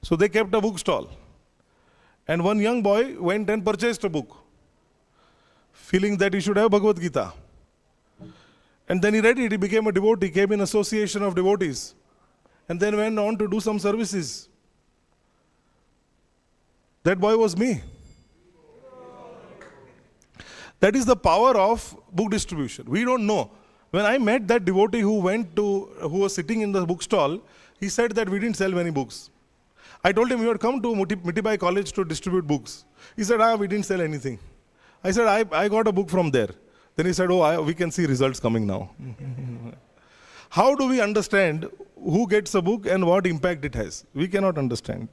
So they kept a bookstall. And one young boy went and purchased a book, feeling that he should have Bhagavad Gita. And then he read it, he became a devotee, came in association of devotees, and then went on to do some services. That boy was me. That is the power of book distribution. We don't know. When I met that devotee who was sitting in the bookstall, he said that we didn't sell many books. I told him we had come to Mitibai College to distribute books. He said, we didn't sell anything. I said, I got a book from there. Then he said, we can see results coming now. How do we understand who gets a book and what impact it has? We cannot understand.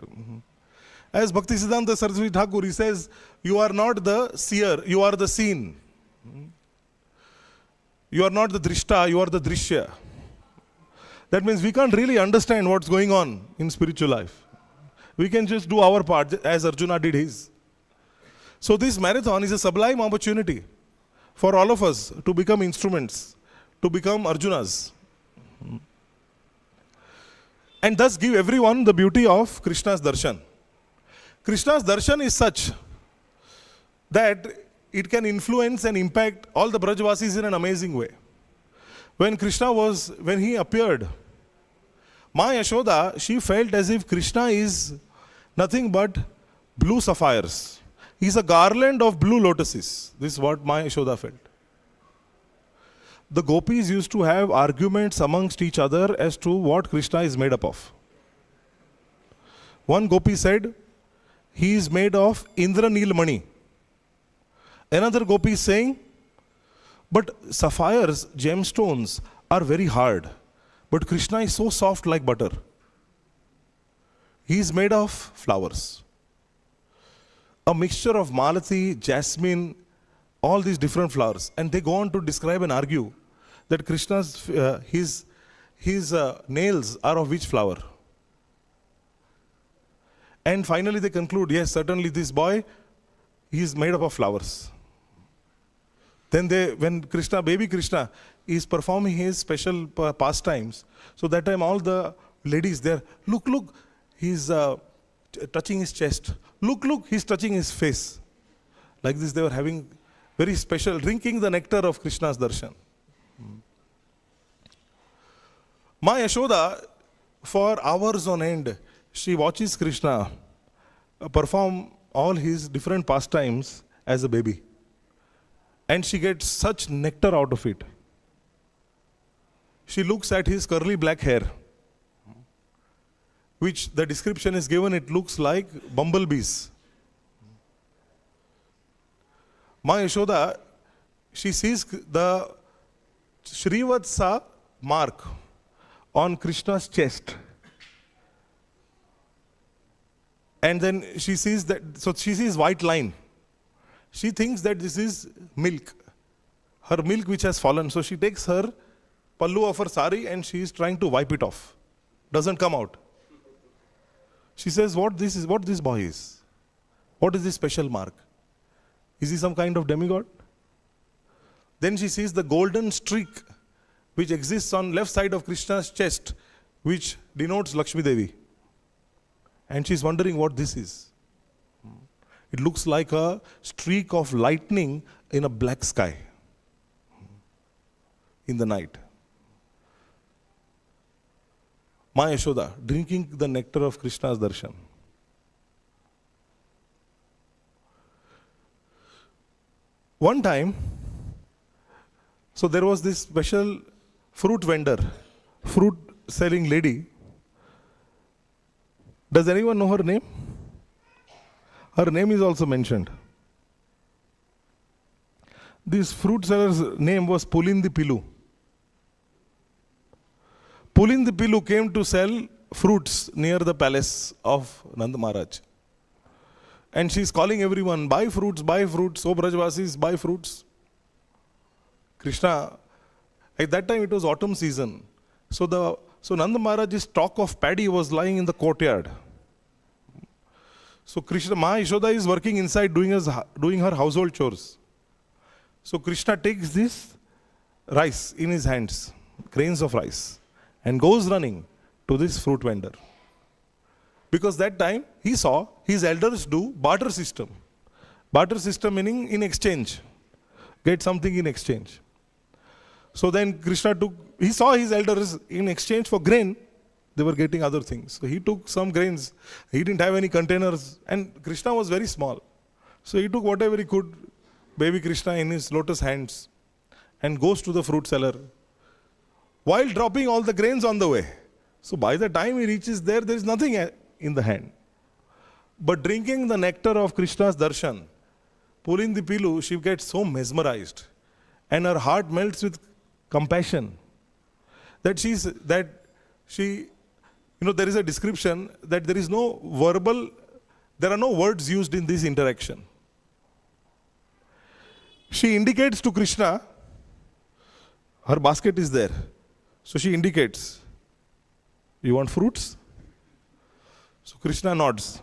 As Bhaktisiddhanta Saraswati Thakur, he says, you are not the seer, you are the seen. You are not the drishta, you are the drishya. That means we can't really understand what's going on in spiritual life. We can just do our part as Arjuna did his. So this marathon is a sublime opportunity for all of us to become instruments, to become Arjunas. And thus give everyone the beauty of Krishna's darshan. Krishna's darshan is such that it can influence and impact all the Brajvasis in an amazing way. When he appeared, Ma Yashoda, she felt as if Krishna is nothing but blue sapphires. He's a garland of blue lotuses. This is what Ma Yashoda felt. The gopis used to have arguments amongst each other as to what Krishna is made up of. One gopi said, he is made of Indra Nilmani. Another gopi is saying, but sapphires, gemstones, are very hard. But Krishna is so soft like butter. He is made of flowers. A mixture of malati, jasmine, all these different flowers. And they go on to describe and argue that Krishna's, his nails are of which flower. And finally they conclude, yes, certainly this boy, he is made up of flowers. Then when baby Krishna is performing his special pastimes, so that time all the ladies there, look, he's touching his chest. Look, he's touching his face. Like this they were having very special, drinking the nectar of Krishna's darshan. Ma Yashoda, for hours on end, she watches Krishna perform all his different pastimes as a baby. And she gets such nectar out of it. She looks at his curly black hair, which the description is given, it looks like bumblebees. Ma Yashoda, she sees the Srivatsa mark on Krishna's chest. And then she sees white line. She thinks that this is milk, her milk which has fallen. So she takes her pallu of her sari and she is trying to wipe it off. Doesn't come out. She says, what this boy is? What is this special mark? Is he some kind of demigod? Then she sees the golden streak which exists on left side of Krishna's chest, which denotes Lakshmi Devi. And she's wondering what this is. It looks like a streak of lightning in a black sky in the night. Ma Yashoda, drinking the nectar of Krishna's darshan. One time, so there was this special fruit vendor, fruit selling lady. Does anyone know her name? Her name is also mentioned. This fruit seller's name was Pulindi Pilu. Pulindi Pilu came to sell fruits near the palace of Nanda Maharaj. And she's calling everyone, buy fruits, oh Brajvasis, buy fruits. Krishna, at that time it was autumn season. So Nanda Maharaj's stock of paddy was lying in the courtyard. So Krishna, Ma Yashoda is working inside doing her household chores. So Krishna takes this rice in his hands, grains of rice, and goes running to this fruit vendor. Because that time he saw his elders do barter system. Barter system meaning in exchange. Get something in exchange. So then Krishna he saw his elders in exchange for grain, they were getting other things. So he took some grains. He didn't have any containers. And Krishna was very small. So he took whatever he could, baby Krishna in his lotus hands, and goes to the fruit seller while dropping all the grains on the way. So by the time he reaches there is nothing in the hand. But drinking the nectar of Krishna's darshan, Pulindi Pilu, she gets so mesmerized and her heart melts with compassion that there is a description that there are no words used in this interaction. She indicates to Krishna, her basket is there. So she indicates, you want fruits? So Krishna nods.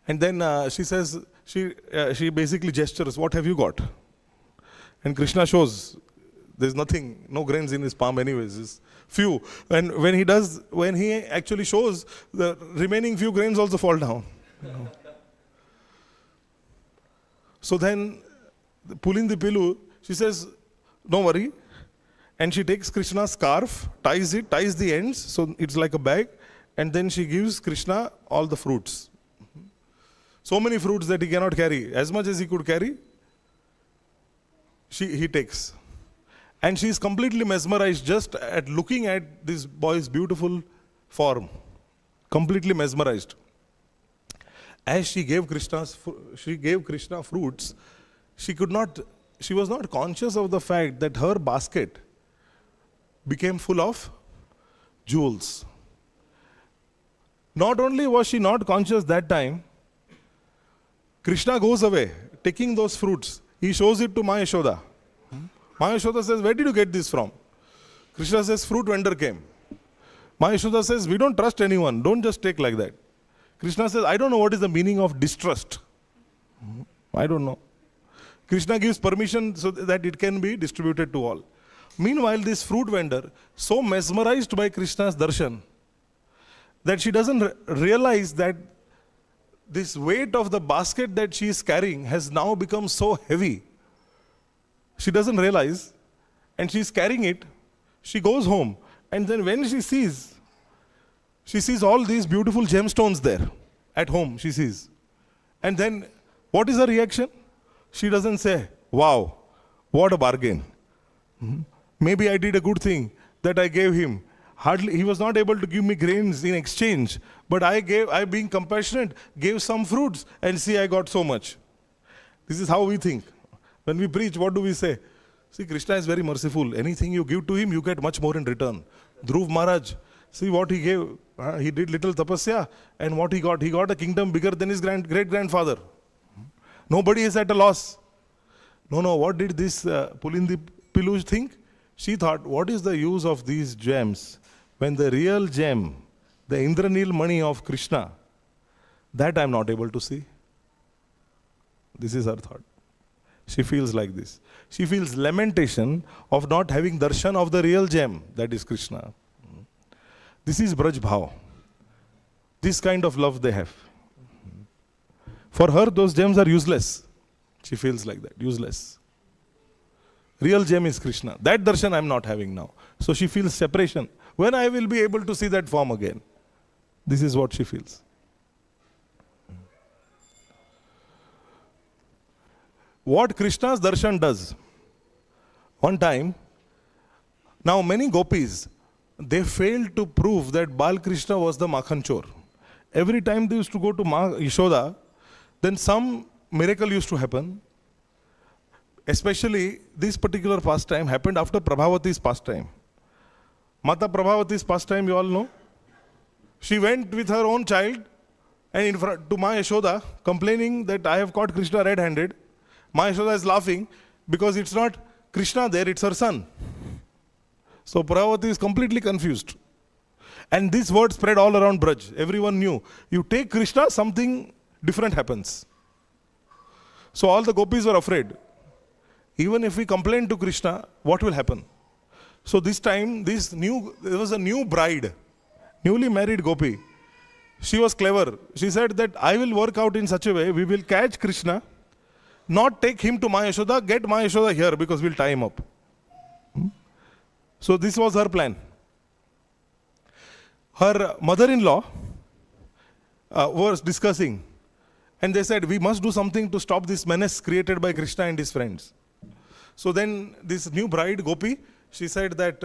And then she says, she basically gestures, what have you got? And Krishna shows, there's nothing, no grains in his palm anyways, it's few. And when he actually shows, the remaining few grains also fall down. So then, Pulindi Pilu, she says, don't worry. And she takes Krishna's scarf, ties the ends, so it's like a bag. And then she gives Krishna all the fruits. So many fruits that he cannot carry. As much as he could carry, he takes. And she is completely mesmerized just at looking at this boy's beautiful form. Completely mesmerized. As she gave Krishna fruits, she was not conscious of the fact that her basket became full of jewels. Not only was she not conscious that time, Krishna goes away, taking those fruits. He shows it to Ma Yashoda. Ma Yashoda says, where did you get this from? Krishna says, fruit vendor came. Ma Yashoda says, we don't trust anyone. Don't just take like that. Krishna says, I don't know what is the meaning of distrust. I don't know. Krishna gives permission so that it can be distributed to all. Meanwhile, this fruit vendor, so mesmerized by Krishna's darshan, that she doesn't realize that this weight of the basket that she is carrying has now become so heavy. She doesn't realize, and she is carrying it. She goes home, and then when she sees all these beautiful gemstones there at home, she sees. And then what is her reaction? She doesn't say, wow, what a bargain. Maybe I did a good thing that I gave him. Hardly, he was not able to give me grains in exchange, but I being compassionate, gave some fruits, and see, I got so much. This is how we think. When we preach, what do we say? See, Krishna is very merciful. Anything you give to him, you get much more in return. Dhruv Maharaj, see what he gave. He did little tapasya, and what he got? He got a kingdom bigger than his great-grandfather. Nobody is at a loss. No, what did this Pulindi Pilu think? She thought, what is the use of these gems when the real gem, the Indranil money of Krishna, that I am not able to see? This is her thought. She feels like this. She feels lamentation of not having darshan of the real gem, that is Krishna. This is Braj Bhav. This kind of love they have. For her, those gems are useless. She feels like that, useless. Real gem is Krishna. That darshan I am not having now. So she feels separation. When I will be able to see that form again? This is what she feels. What Krishna's darshan does. One time, now many gopis, they failed to prove that Bal Krishna was the Makhan Chor. Every time they used to go to Yashoda, then some miracle used to happen. Especially this particular pastime happened after Prabhavati's pastime. Mata Prabhavati's pastime, you all know. She went with her own child and in front to Ma Yashoda, complaining that I have caught Krishna red-handed. Ma Yashoda is laughing because it's not Krishna there, it's her son. So Prabhavati is completely confused. And this word spread all around Braj. Everyone knew. You take Krishna, something different happens. So all the gopis were afraid. Even if we complain to Krishna, what will happen? So this time, there was a new bride, newly married gopi. She was clever. She said that I will work out in such a way, we will catch Krishna, not take him to Ma Yashoda, get Ma Yashoda here because we'll tie him up. So this was her plan. Her mother-in-law was discussing and they said, we must do something to stop this menace created by Krishna and his friends. So then this new bride, Gopi, she said that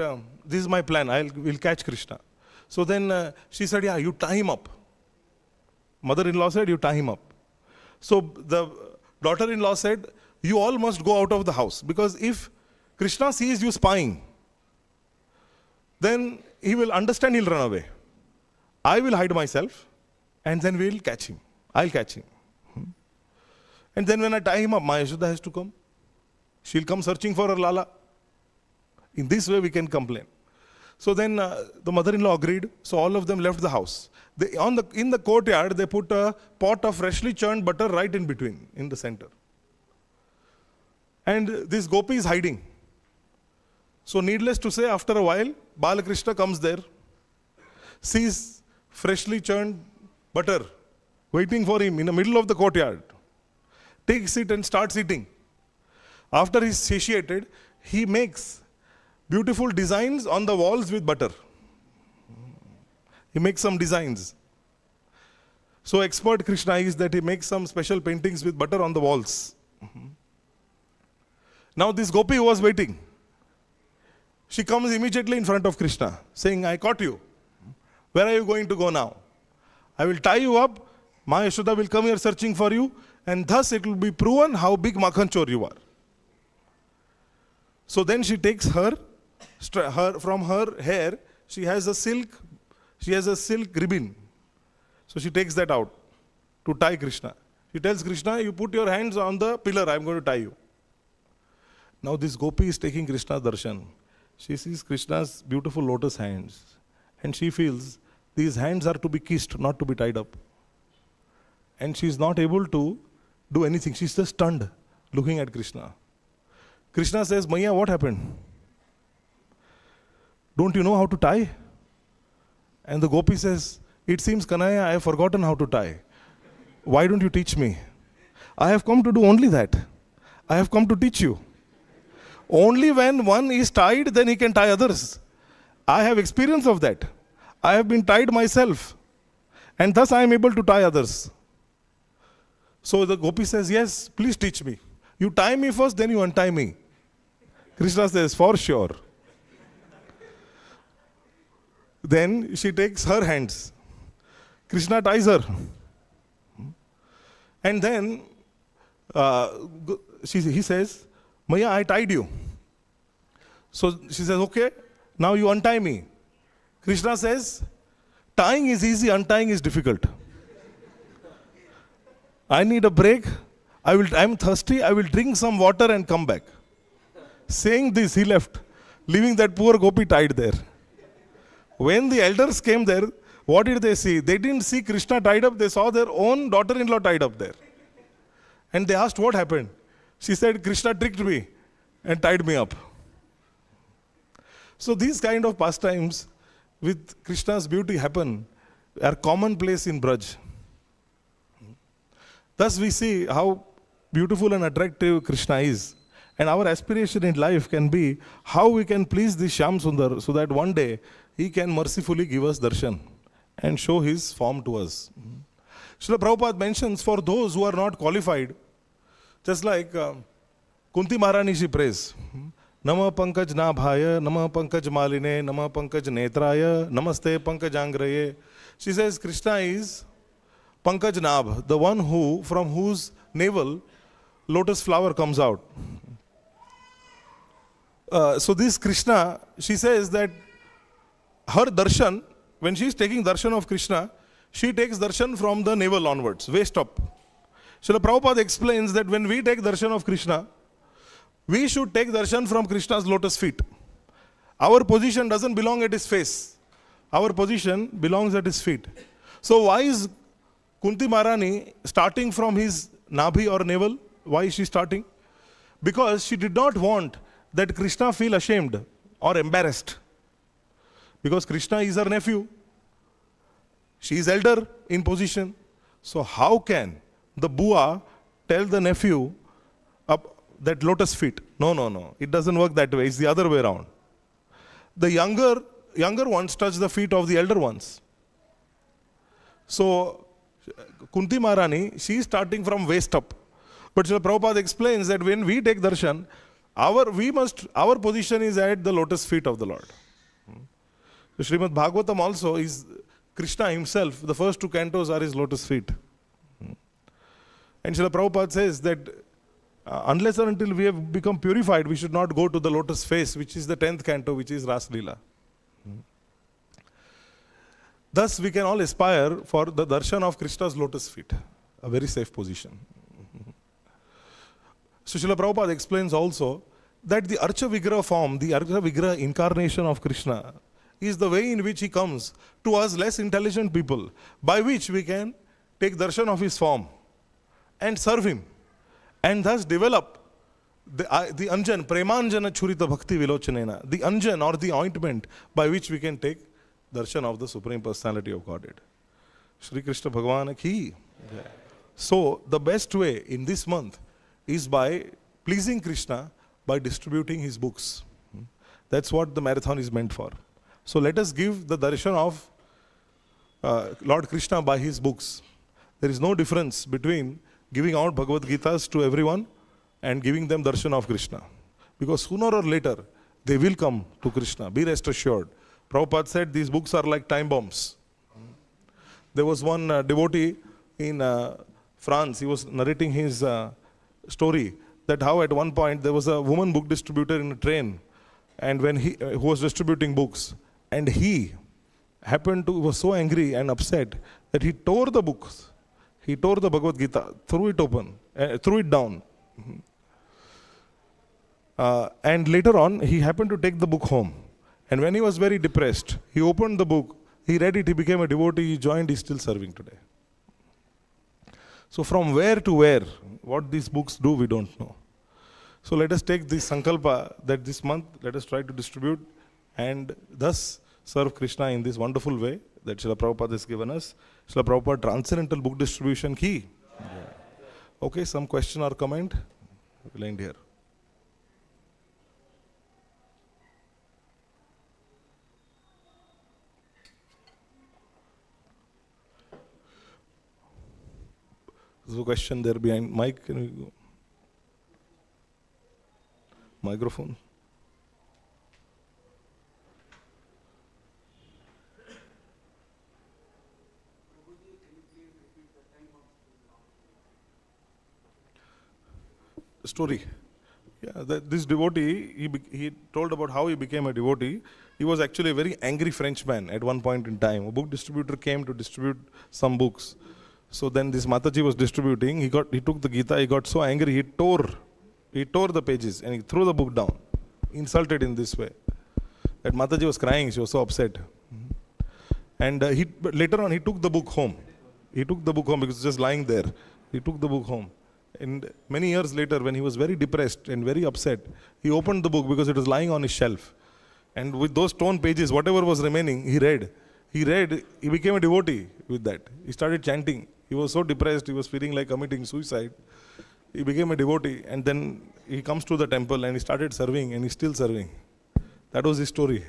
this is my plan, we'll catch Krishna. So then she said, yeah, you tie him up. Mother-in-law said, you tie him up. So the daughter-in-law said, you all must go out of the house because if Krishna sees you spying, then he will understand, he'll run away. I will hide myself and then we'll catch him. I'll catch him. And then when I tie him up, Ma Yashoda has to come. She'll come searching for her Lala. In this way we can complain. So then the mother-in-law agreed. So all of them left the house. In the courtyard, they put a pot of freshly churned butter right in between, in the center. And this gopi is hiding. So needless to say, after a while, Balakrishna comes there, sees freshly churned butter waiting for him in the middle of the courtyard, takes it and starts eating. After he's satiated, he makes beautiful designs on the walls with butter. He makes some designs. So expert Krishna is that he makes some special paintings with butter on the walls. Now this gopi was waiting. She comes immediately in front of Krishna, saying, I caught you. Where are you going to go now? I will tie you up. Ma Yashoda will come here searching for you. And thus it will be proven how big Makhan Chor you are. So then she takes from her hair, she has a silk ribbon. So she takes that out to tie Krishna. She tells Krishna, you put your hands on the pillar, I am going to tie you. Now this gopi is taking Krishna darshan. She sees Krishna's beautiful lotus hands. And she feels these hands are to be kissed, not to be tied up. And she is not able to do anything. She's just stunned, looking at Krishna. Krishna says, Maya, what happened? Don't you know how to tie? And the gopi says, it seems, Kanaya, I have forgotten how to tie. Why don't you teach me? I have come to do only that. I have come to teach you. Only when one is tied, then he can tie others. I have experience of that. I have been tied myself. And thus I am able to tie others. So the gopi says, yes, please teach me. You tie me first, then you untie me. Krishna says, for sure. Then she takes her hands. Krishna ties her. And then he says, Maya, I tied you. So she says, okay, now you untie me. Krishna says, tying is easy, untying is difficult. I need a break. I'm thirsty. I will drink some water and come back. Saying this, he left, leaving that poor gopi tied there. When the elders came there, what did they see? They didn't see Krishna tied up. They saw their own daughter-in-law tied up there. And they asked what happened. She said, Krishna tricked me and tied me up. So these kind of pastimes, with Krishna's beauty happen are commonplace in Braj. Thus we see how beautiful and attractive Krishna is. And our aspiration in life can be how we can please this Shyam Sundar so that one day he can mercifully give us darshan and show his form to us. Srila Prabhupada mentions for those who are not qualified, just like Kunti Maharani she prays. Nama Pankaj Nabhaya, Nama Pankaj Maline, Nama Pankaj Netraya, Namaste Pankaj Angraye. She says Krishna is Pankaj Nab, the one who, from whose navel lotus flower comes out. So this Krishna, she says that her darshan, when she is taking darshan of Krishna, she takes darshan from the navel onwards, waist up. Srila Prabhupada explains that when we take darshan of Krishna, we should take darshan from Krishna's lotus feet. Our position doesn't belong at his face. Our position belongs at his feet. So why is Kunti Maharani starting from his nabhi or navel? Why is she starting? Because she did not want that Krishna feel ashamed or embarrassed. Because Krishna is her nephew. She is elder in position. So how can the Bua tell the nephew that lotus feet? No. It doesn't work that way. It's the other way around. The younger ones touch the feet of the elder ones. So Kunti Maharani, she is starting from waist up. But Srila Prabhupada explains that when we take darshan, our position is at the lotus feet of the Lord. The Śrīmad-Bhāgavatam also is Krishna himself. The first 2 cantos are his lotus feet. And Srila Prabhupada says that unless or until we have become purified, we should not go to the lotus face, which is the 10th canto, which is Ras Leela. Thus, we can all aspire for the darshan of Krishna's lotus feet, a very safe position. So Srila Prabhupada explains also that the Archa Vigraha form, the Archa Vigraha incarnation of Krishna, is the way in which he comes to us less intelligent people, by which we can take darshan of his form and serve him, and thus develop the anjan, premanjana churita bhakti vilochanena, the anjan or the ointment by which we can take darshan of the Supreme Personality of Godhead. Shri Krishna Bhagavan ki. So the best way in this month is by pleasing Krishna by distributing his books. That's what the marathon is meant for. So let us give the darshan of Lord Krishna by his books. There is no difference between giving out Bhagavad Gitas to everyone and giving them darshan of Krishna. Because sooner or later, they will come to Krishna. Be rest assured. Prabhupada said these books are like time bombs. There was one devotee in France. He was narrating his story that how at one point there was a woman book distributor in a train, and when who was distributing books, and he was so angry and upset that he tore the books. He tore the Bhagavad Gita, threw it down. And later on, he happened to take the book home. And when he was very depressed, he opened the book, he read it, he became a devotee, he joined, he's still serving today. So from where to where, what these books do, we don't know. So let us take this sankalpa that this month, let us try to distribute and thus serve Krishna in this wonderful way that Srila Prabhupada has given us. Srila Prabhupada transcendental book distribution key. Okay, some question or comment? We'll end here. There's a question there behind. Mike, can we go? Microphone. Story. Yeah, this devotee, he told about how he became a devotee. He was actually a very angry Frenchman at one point in time. A book distributor came to distribute some books. So then this Mataji was distributing. He took the Gita. He got so angry. He tore the pages and he threw the book down. Insulted in this way. That Mataji was crying. She was so upset. And later on he took the book home. He took the book home because it was just lying there. He took the book home. And many years later, when he was very depressed and very upset, he opened the book because it was lying on his shelf. And with those torn pages, whatever was remaining, he read. He became a devotee with that. He started chanting. He was so depressed, he was feeling like committing suicide. He became a devotee, and then he comes to the temple and he started serving, and he's still serving. That was his story.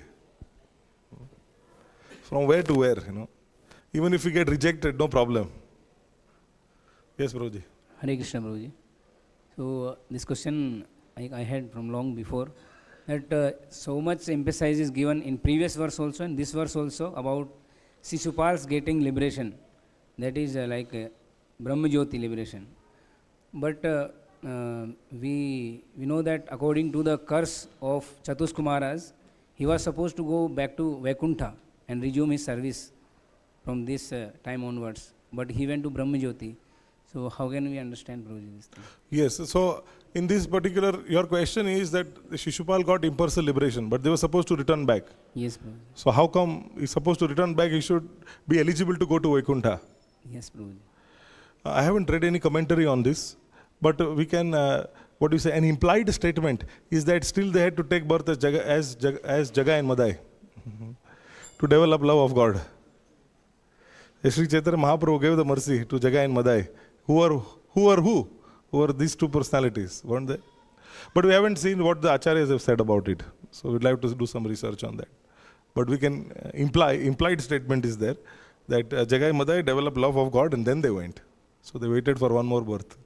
From where to where, Even if we get rejected, no problem. Yes, Prabhuji. Hare Krishna, Prabhuji. So this question I had from long before, that so much emphasis is given in previous verse also and this verse also about Shishupal's getting liberation. That is like Brahma Jyoti liberation. But we know that according to the curse of Chatuskumaras, he was supposed to go back to Vaikuntha and resume his service from this time onwards. But he went to Brahma Jyoti. So how can we understand, Prabhuji, this thing? Yes, so in this particular, your question is that Shishupal got impersonal liberation, but they were supposed to return back. Yes, Prabhuji. So how come he's supposed to return back? He should be eligible to go to Vaikuntha. Yes, Prabhuji. I haven't read any commentary on this, but we can, an implied statement is that still they had to take birth as Jagai and Madhai to develop love of God. Sri Chaitanya Mahaprabhu gave the mercy to Jagai and Madhai. Who are these two personalities, weren't they? But we haven't seen what the acharyas have said about it. So we'd like to do some research on that. But we can implied statement is there that Jagai and Madhai developed love of God and then they went. So they waited for one more birth.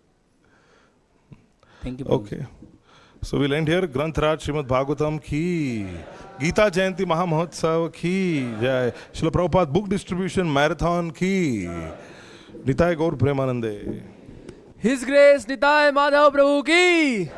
Thank you, Prabhuji. Okay. So we'll end here. Granthraj Śrīmad-Bhāgavatam ki. Gita Jayanti Mahamahotsav ki. Jai. Srila Prabhupada book distribution marathon ki. Nitai Gaur Premanande. His Grace Nitai Madhava Prabhu ki.